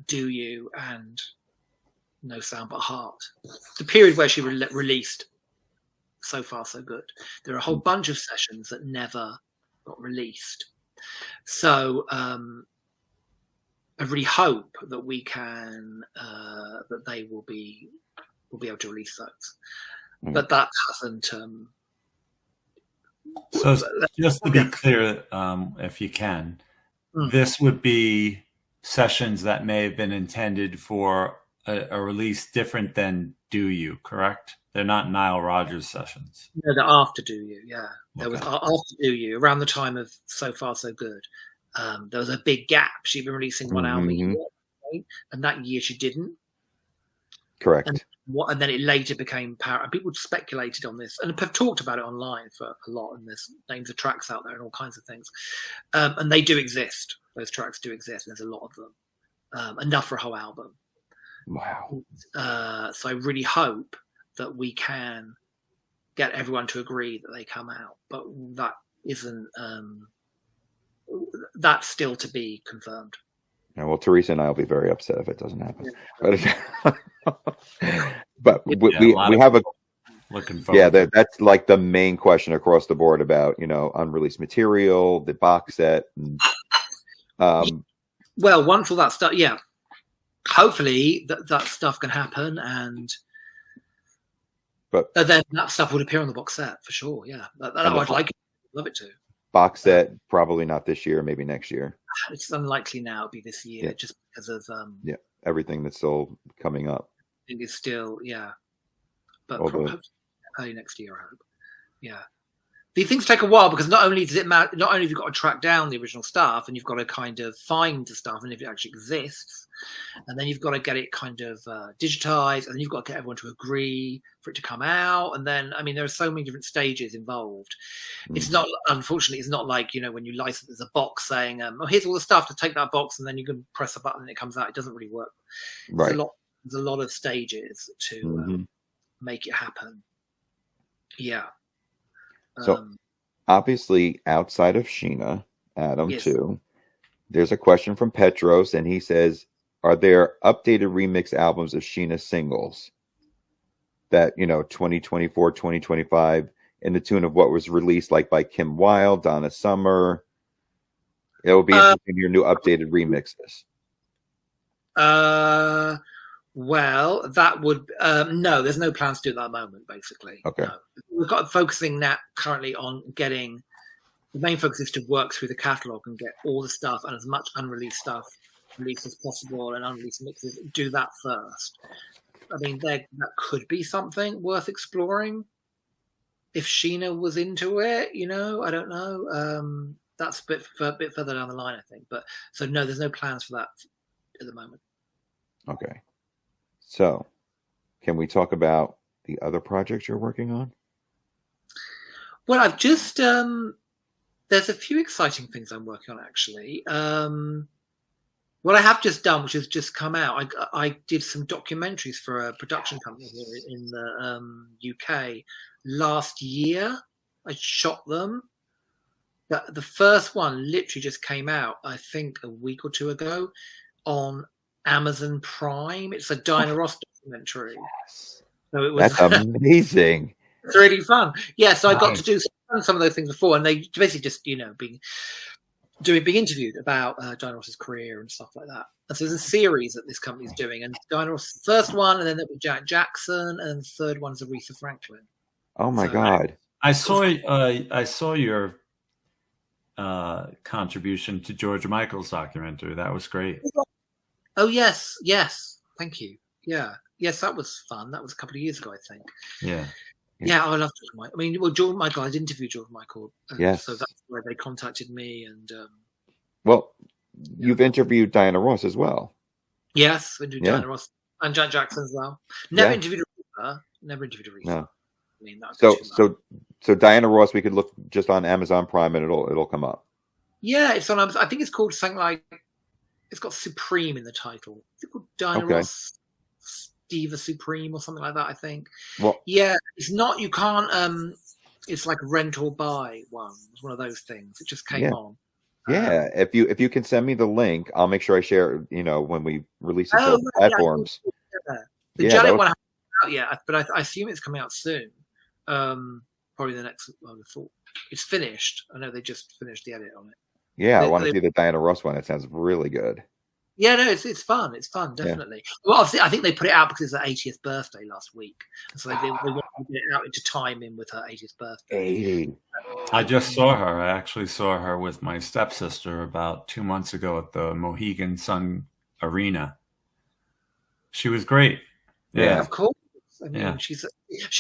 Do You and No Sound But Heart, the period where she released So Far So Good. There are a whole bunch of sessions that never got released. So I really hope that we can that they will be able to release those. But that hasn't. So just to be clear, if you can, this would be sessions that may have been intended for a release different than Do You, correct? They're not Nile Rodgers sessions. No, they're after Do You, yeah. There was after Do You, around the time of So Far So Good. There was a big gap. She'd been releasing one album a year, right? And that year she didn't. Correct. And then it later became apparent. People speculated on this and have talked about it online for a lot. And there's names of tracks out there and all kinds of things. And they do exist. Those tracks do exist. There's a lot of them. Enough for a whole album. Wow. So I really hope that we can get everyone to agree that they come out, but that isn't. That's still to be confirmed. Yeah, well, Teresa and I will be very upset if it doesn't happen. But we have a looking forward. Yeah, that's like the main question across the board about unreleased material, the box set. And, well, wonderful that stuff. Yeah, hopefully that stuff can happen, and. But then that stuff would appear on the box set for sure. Yeah, that I'd like it. Love it to. Box set, probably not this year, maybe next year. It's unlikely now it'll be this year, just because of everything that's still coming up. I think it's still but probably early next year, I hope. Yeah. These things take a while, because not only does it matter, not only have you got to track down the original stuff, and you've got to kind of find the stuff and if it actually exists, and then you've got to get it kind of digitized, and then you've got to get everyone to agree for it to come out, and then there are so many different stages involved. It's not, unfortunately, it's not like when you license, there's a box saying, "Oh, here's all the stuff to take that box," and then you can press a button and it comes out. It doesn't really work. Right. There's a lot of stages to make it happen. Yeah. So obviously, outside of Sheena, Adam, yes. too, there's a question from Petros, and he says, are there updated remix albums of Sheena singles that, 2024, 2025, in the tune of what was released, like by Kim Wilde, Donna Summer? It will be interesting to hear new updated remixes. Well, that would no. There's no plans to do that at the moment. Basically, okay. No. We've got focusing now currently on getting. The main focus is to work through the catalog and get all the stuff and as much unreleased stuff released as possible, and unreleased mixes. Do that first. I mean, that could be something worth exploring if Sheena was into it. I don't know. That's a bit further down the line, I think. But so no, there's no plans for that at the moment. Okay. So, can we talk about the other projects you're working on? Well, I've just There's a few exciting things I'm working on, actually. What I have just done, which has just come out, I did some documentaries for a production company here in the UK last year. I shot them. The first one literally just came out, I think, a week or two ago on Amazon Prime. It's a Diana Ross documentary. Yes. So it was That's amazing. It's really fun. Yeah, so I got to do some of those things before, and they basically just, being interviewed about Diana Ross's career and stuff like that. And so there's a series that this company's doing, and Diana Ross the first one, and then there'll be Janet Jackson, and the third one's Aretha Franklin. Oh my God! I saw your contribution to George Michael's documentary. That was great. Oh yes, thank you. Yeah, yes, that was fun. That was a couple of years ago, I think. Yeah, I love George Michael. I mean, well, George Michael, I'd interviewed George Michael. Yes. So that's where they contacted me. And well, you've interviewed Diana Ross as well. Yes, interviewed Diana Ross and Janet Jackson as well. Never interviewed Aretha. No. I mean, so Diana Ross, we could look just on Amazon Prime and it'll come up. Yeah, it's on Amazon. I think it's called something like, it's got Supreme in the title. Is it called Diana Ross Diva Supreme or something like that, I think. Well, yeah, it's not, you can't, it's like rent or buy one. It's one of those things. It just came on. Yeah, if you can send me the link, I'll make sure I share it, when we release it to platforms. The Janet one hasn't come out yet, but I assume it's coming out soon. Probably the next, it's finished. I know they just finished the edit on it. Yeah, I want to see the Diana Ross one. It sounds really good. Yeah, no, it's fun. It's fun, definitely. Yeah. Well, obviously, I think they put it out because it's her 80th birthday last week, and so they wanted to get it out into time in with her 80th birthday. 80. I just saw her. I actually saw her with my stepsister about 2 months ago at the Mohegan Sun Arena. She was great. Yeah, of course. I mean, she's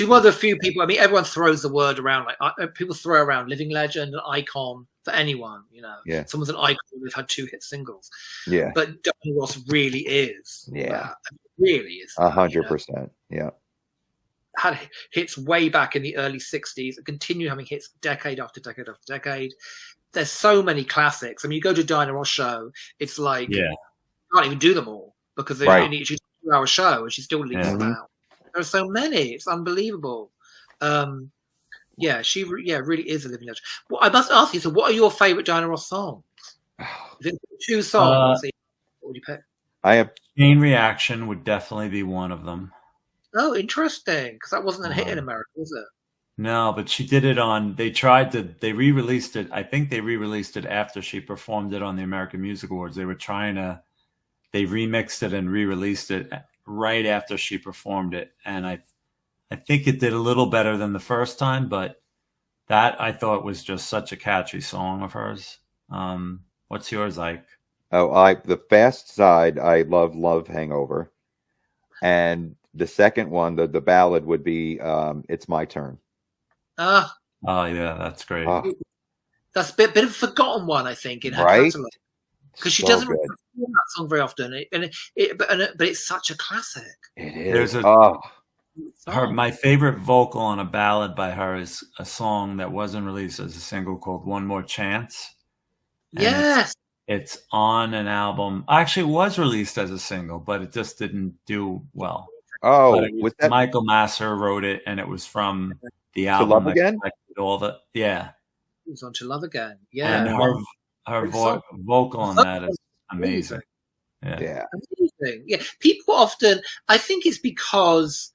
one of the few people. I mean, everyone throws the word around. Like people throw around living legend, an icon for anyone. Yeah. Someone's an icon. They've had 2 hit singles. Yeah, but Diana Ross really is. Yeah, really is. 100%. Yeah, had hits way back in the early '60s and continued having hits decade after decade after decade. There's so many classics. I mean, you go to a Diana Ross show, it's like you can't even do them all because she's a 2-hour show and she still leaves them out. There are so many. It's unbelievable. She really is a living legend. Well, I must ask you, so what are your favorite Diana Ross songs? Is it 2 songs? What would you pick? I have Chain Reaction would definitely be one of them. Oh, interesting. Because that wasn't a hit in America, was it? No, but she did it on. They re-released it. I think they re-released it after she performed it on the American Music Awards. They remixed it and re-released it right after she performed it, and I think it did a little better than the first time, but that I thought was just such a catchy song of hers. What's yours, Ike? The Fast Side, I love Hangover, and the second one, the ballad would be It's My Turn. Oh yeah, that's great. That's a bit of a forgotten one, I think, in her catalog. Because she doesn't perform that song very often, but it's such a classic. It is. My favorite vocal on a ballad by her is a song that wasn't released as a single called "One More Chance." Yes, it's on an album. Actually, it was released as a single, but it just didn't do well. Oh, was that Michael Masser wrote it, and it was from the album. To Love Again? It was on To Love Again. Yeah, and her vocal on that is amazing. Yeah. Amazing. Yeah. People often, I think it's because,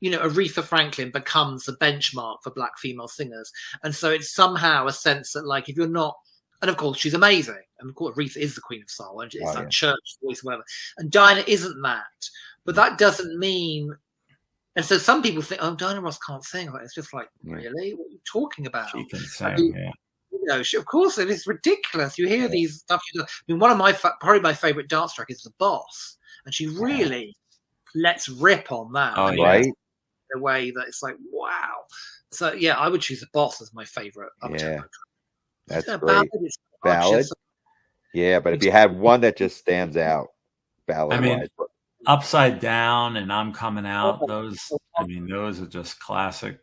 Aretha Franklin becomes the benchmark for Black female singers. And so it's somehow a sense that, like, if you're not, and of course she's amazing. And of course Aretha is the Queen of Soul. And it's like church voice, whatever. And Diana isn't that. But that doesn't mean, and so some people think, oh, Diana Ross can't sing. It's just like, really? What are you talking about? She can sing, of course, it is ridiculous. You hear these stuff. I mean, one of probably my favorite dance track is The Boss, and she really lets rip on that. Right? In a way that it's like, wow. So yeah, I would choose The Boss as my favorite. That's great. Ballad. Yeah, but if you have one that just stands out, ballad. I mean, Upside Down and I'm Coming Out. Those are just classic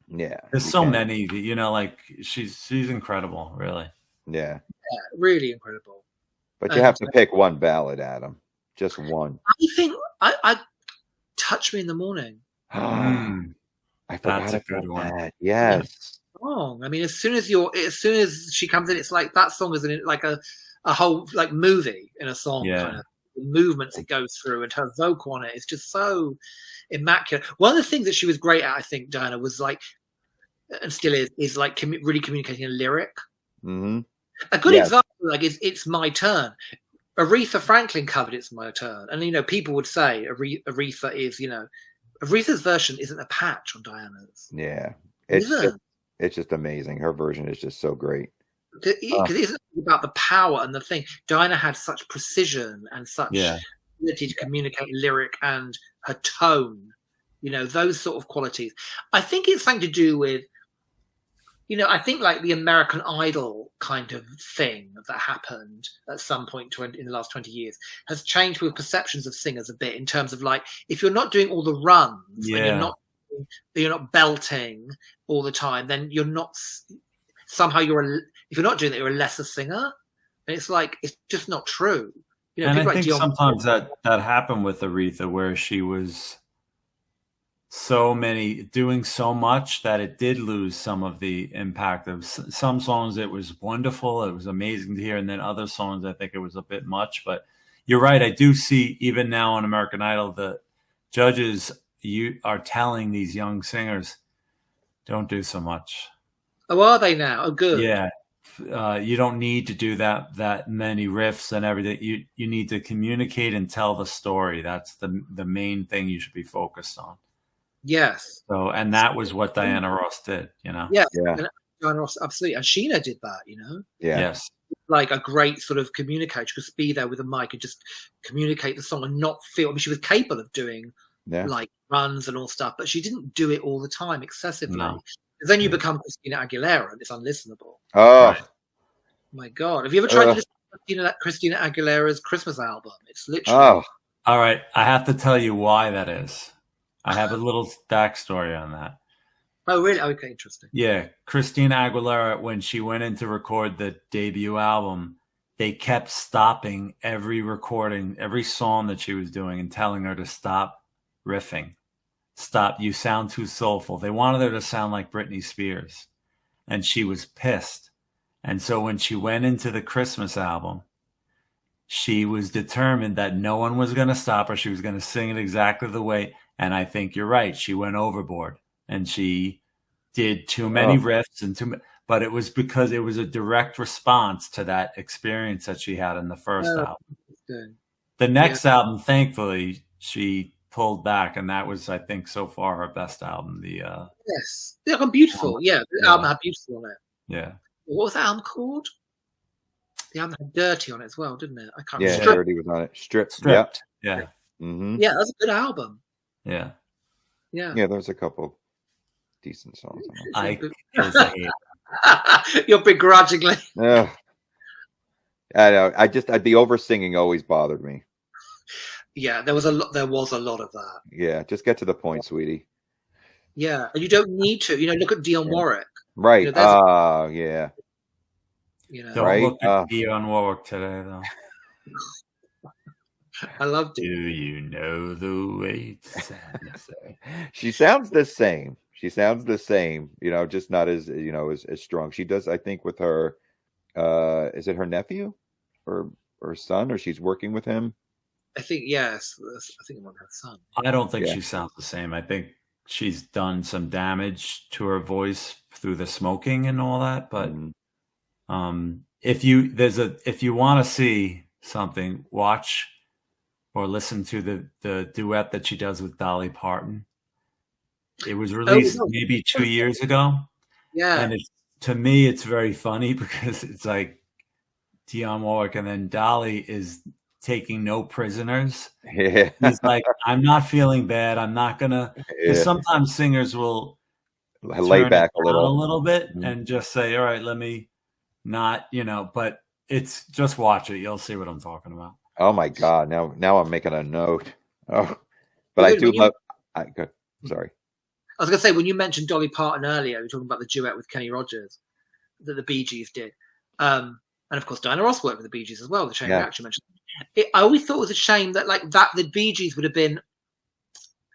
Yeah. There's so many that, you know, like she's incredible, really. Yeah. Really incredible. But you have to pick one ballad, Adam. Just one. I think I Touch Me in the Morning. I forgot That's a good about one. that. Yes. Song. I mean, as soon as she comes in, it's like that song is like a whole like movie in a song. Yeah. Kind of the movements it goes through and her vocal on it is just so immaculate. One of the things that she was great at, I think, Diana, was like, and still is like really communicating a lyric. Mm-hmm. A good example, like, is "It's My Turn." Aretha Franklin covered "It's My Turn," and you know, people would say Aretha is, you know, Aretha's version isn't a patch on Diana's. Yeah, it's just amazing. Her version is just so great. Because it isn't about the power and the thing. Diana had such precision and such ability to communicate lyric and her tone, you know, those sort of qualities. I think it's something to do with, you know, I think like the American Idol kind of thing that happened at some point in the last 20 years has changed with perceptions of singers a bit, in terms of like, if you're not doing all the runs, and you're not belting all the time, then you're not somehow if you're not doing that, you're a lesser singer. And it's like, it's just not true. You know, and I think sometimes that happened with Aretha, where she was doing so much that it did lose some of the impact of some songs. It was wonderful. It was amazing to hear. And then other songs, I think it was a bit much, but you're right. I do see even now on American Idol, the judges are telling these young singers, don't do so much. Oh, are they now? Oh, good. Yeah. You don't need to do that many riffs and everything. You need to communicate and tell the story. That's the main thing you should be focused on. Yes. So, and that was what Diana Ross did, you know? Yeah. Diana Ross, absolutely. And Sheena did that, you know? Yeah. Yes. Like a great sort of communicator. She could be there with a mic and just communicate the song and not feel, I mean, she was capable of doing like runs and all stuff, but she didn't do it all the time excessively. No. Then you become Christina Aguilera and it's unlistenable. Oh. Right. My God. Have you ever tried to listen to Christina Aguilera's Christmas album? It's literally... Oh. All right. I have to tell you why that is. I have a little backstory on that. Oh, really? Okay, interesting. Yeah. Christina Aguilera, when she went in to record the debut album, they kept stopping every recording, every song that she was doing and telling her to stop riffing. Stop. You sound too soulful. They wanted her to sound like Britney Spears. And she was pissed. And so when she went into the Christmas album, she was determined that no one was going to stop her. She was going to sing it exactly the way. And I think you're right. She went overboard and she did too many riffs but it was because it was a direct response to that experience that she had in the first album. Good. The next album, thankfully, she pulled back, and that was, I think, so far her best album. Yes, they're beautiful. The album had Beautiful on it. Yeah. What was that album called? The album had Dirty on it as well, didn't it? I can't remember. Yeah, Dirty was on it. Stripped. Yeah. Mm-hmm. Yeah, that's a good album. Yeah. Yeah. Yeah, there's a couple decent songs on it. You're begrudgingly. I know. The over singing always bothered me. Yeah, there was a lot of that. Yeah, just get to the point, sweetie. Yeah, and you don't need to. You know, look at Dionne Warwick. Right. You know, yeah. You know, don't look at Dionne Warwick today, though. I loved it. Do you know the way to sadness? She sounds the same. You know, just not as, you know, as strong. She does, I think, with her. Is it her nephew or son, or she's working with him? I think yes. I think it might have son. I don't think she sounds the same. I think she's done some damage to her voice through the smoking and all that. But if you want to see something, watch or listen to the duet that she does with Dolly Parton. It was released maybe 2 years ago. Yeah. And to me, it's very funny because it's like Dionne Warwick and then Dolly is taking no prisoners. Yeah. He's like, I'm not feeling bad. I'm not going to. Sometimes singers will lay back a little bit and just say, all right, let me not, you know, but it's just watch it. You'll see what I'm talking about. Oh my God. Now I'm making a note. Oh, but I do love. Good. Sorry. I was going to say, when you mentioned Dolly Parton earlier, you were talking about the duet with Kenny Rogers that the Bee Gees did. And of course, Diana Ross worked with the Bee Gees as well, the Chain Reaction mentioned. I always thought it was a shame that the Bee Gees would have been,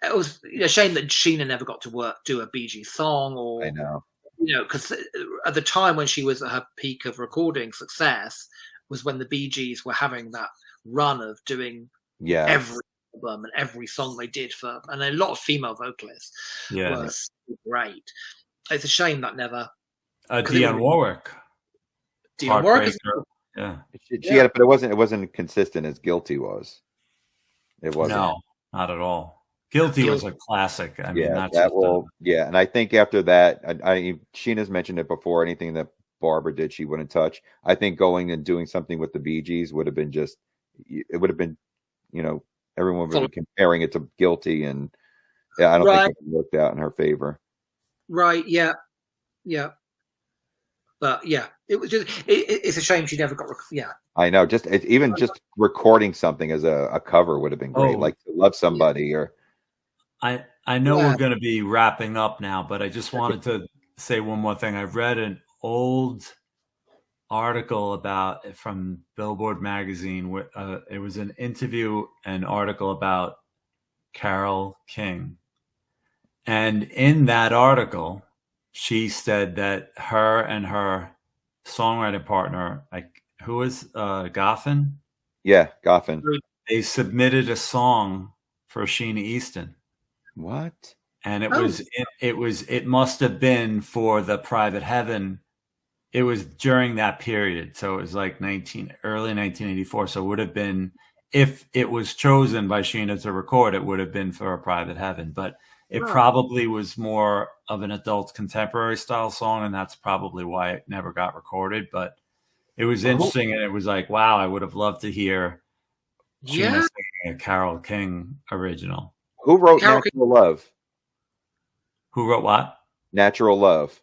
it was a shame that Sheena never got to do a Bee Gees song, or, I know. Because at the time when she was at her peak of recording success was when the Bee Gees were having that run of doing every album and every song they did and a lot of female vocalists was great. It's a shame that never. Dionne Warwick. Dionne Warwick. She had it, but it wasn't consistent as Guilty was. It wasn't. No, not at all. Guilty was a classic. I mean, and I think after that, Sheena's mentioned it before. Anything that Barbara did, she wouldn't touch. I think going and doing something with the Bee Gees would have been everyone would be comparing it to Guilty, and I don't think it worked out in her favor. Right. Yeah. Yeah. But it was just. It's a shame she never got. I know. Just recording something as a cover would have been great. Like to Love Somebody or. I know we're going to be wrapping up now, but I just wanted to say one more thing. I've read an old article from Billboard magazine. It was an interview, an article about Carole King. And in that article, she said that her and her songwriting partner, who was Goffin? Yeah, Goffin. They submitted a song for Sheena Easton. What? And it must have been for the Private Heaven. It was during that period. So it was like early 1984. So it would have been, if it was chosen by Sheena to record, it would have been for a Private Heaven. But it probably was more of an adult contemporary style song. And that's probably why it never got recorded. But it was interesting. And it was like, wow, I would have loved to hear Sheena singing a Carole King original. Who wrote Natural Love? Who wrote what? Natural Love.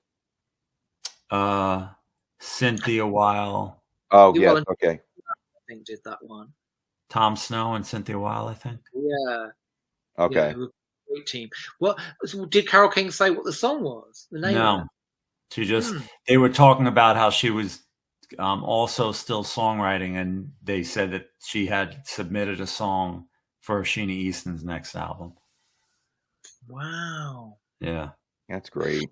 Cynthia Weil. Oh, yeah. Okay. I think did that one. Tom Snow and Cynthia Weil, I think. Yeah. Okay. Yeah, great team. What did Carole King say? What the song was? The name? No. She just. They were talking about how she was also still songwriting, and they said that she had submitted a song for Sheena Easton's next album. Wow. Yeah. That's great.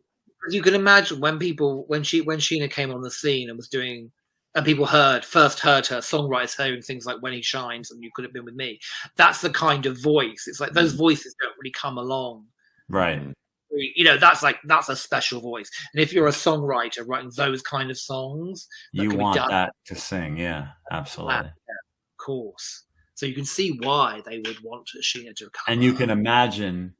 You can imagine when Sheena came on the scene and was doing, and people first heard her, songwriters hearing things like When He Shines and You Could Have Been With Me. That's the kind of voice. It's like those voices don't really come along. Right. That's a special voice. And if you're a songwriter writing those kind of songs, you want that to sing. Yeah, absolutely. Of course. So you can see why they would want Sheena to come. And you can imagine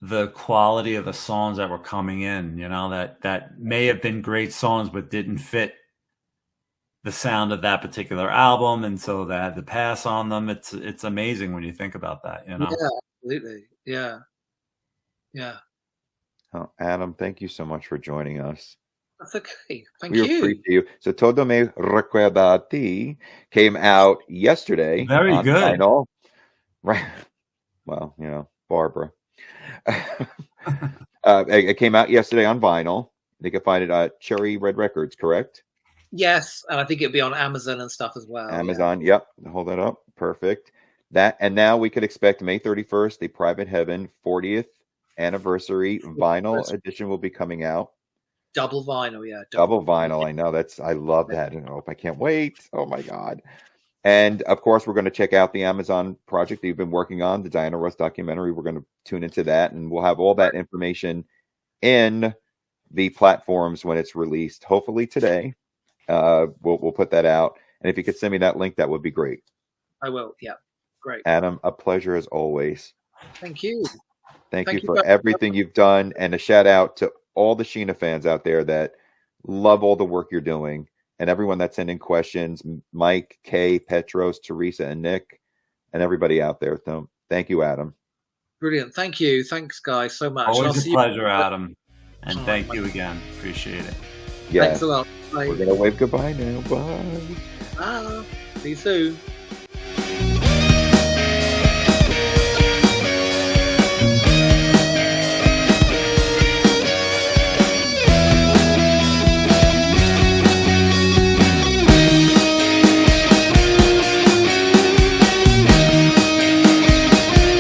the quality of the songs that were coming in, that may have been great songs, but didn't fit the sound of that particular album. And so they had to pass on them. It's amazing when you think about that, Yeah, absolutely. Yeah. Yeah. Oh, Adam, thank you so much for joining us. That's okay. Thank you. We appreciate you. So Todo Me Recuerda a Ti came out yesterday. Very good. Vinyl. Right. Well, Barbara. It came out yesterday on vinyl. They can find it at Cherry Red Records, correct? Yes, and I think it'll be on Amazon and stuff as well. Amazon, yep. Hold that up. Perfect. And now we could expect May 31st, the Private Heaven 40th anniversary vinyl edition will be coming out. Double vinyl, yeah. Double vinyl. I know I love that. I can't wait. Oh my God. And of course, we're going to check out the Amazon project that you've been working on, the Diana Ross documentary. We're going to tune into that, and we'll have all that information in the platforms when it's released. Hopefully today, we'll put that out. And if you could send me that link, that would be great. I will. Yeah. Great. Adam, a pleasure as always. Thank you. Thank you for everything you've done, and a shout out to all the Sheena fans out there that love all the work you're doing, and everyone that's sending questions, Mike, Kay, Petros, Teresa, and Nick, and everybody out there. So, thank you, Adam. Brilliant. Thank you. Thanks, guys, so much. Always a pleasure, Adam. And thank you again. Appreciate it. Yeah. Thanks a lot. Bye. We're going to wave goodbye now. Bye. Bye. See you soon.